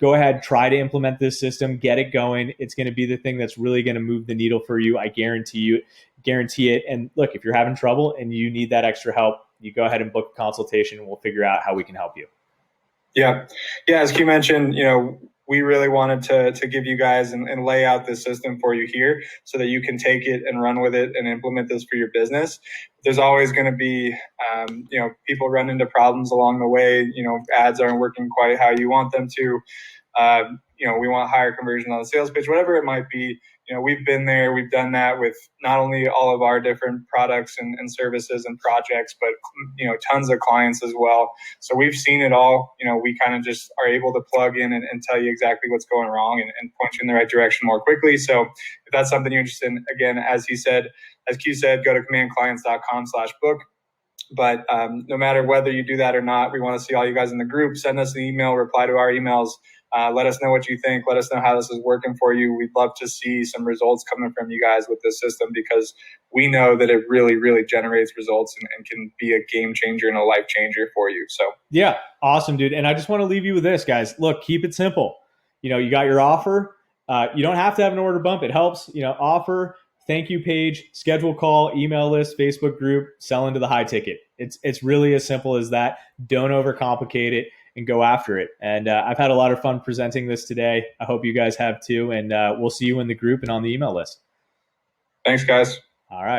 Go ahead, try to implement this system, get it going. It's going to be the thing that's really going to move the needle for you. I guarantee it. And look, if you're having trouble and you need that extra help, you go ahead and book a consultation and we'll figure out how we can help you. Yeah. As Q mentioned, we really wanted to give you guys and lay out this system for you here so that you can take it and run with it and implement this for your business. There's always going to be, people run into problems along the way. Ads aren't working quite how you want them to. We want higher conversion on the sales page, whatever it might be. We've been there, we've done that with not only all of our different products and services and projects, but, tons of clients as well. So we've seen it all. We kind of just are able to plug in and tell you exactly what's going wrong and point you in the right direction more quickly. So if that's something you're interested in, again, as Q said, go to commandclients.com/book. But no matter whether you do that or not, we want to see all you guys in the group. Send us an email, reply to our emails. Let us know what you think. Let us know how this is working for you. We'd love to see some results coming from you guys with this system because we know that it really, really generates results and can be a game changer and a life changer for you. So yeah, awesome, dude. And I just want to leave you with this, guys. Look, keep it simple. You got your offer. You don't have to have an order bump. It helps. Offer, thank you page, schedule call, email list, Facebook group, sell into the high ticket. It's really as simple as that. Don't overcomplicate it and go after it. And I've had a lot of fun presenting this today. I hope you guys have too. And we'll see you in the group and on the email list. Thanks, guys. All right.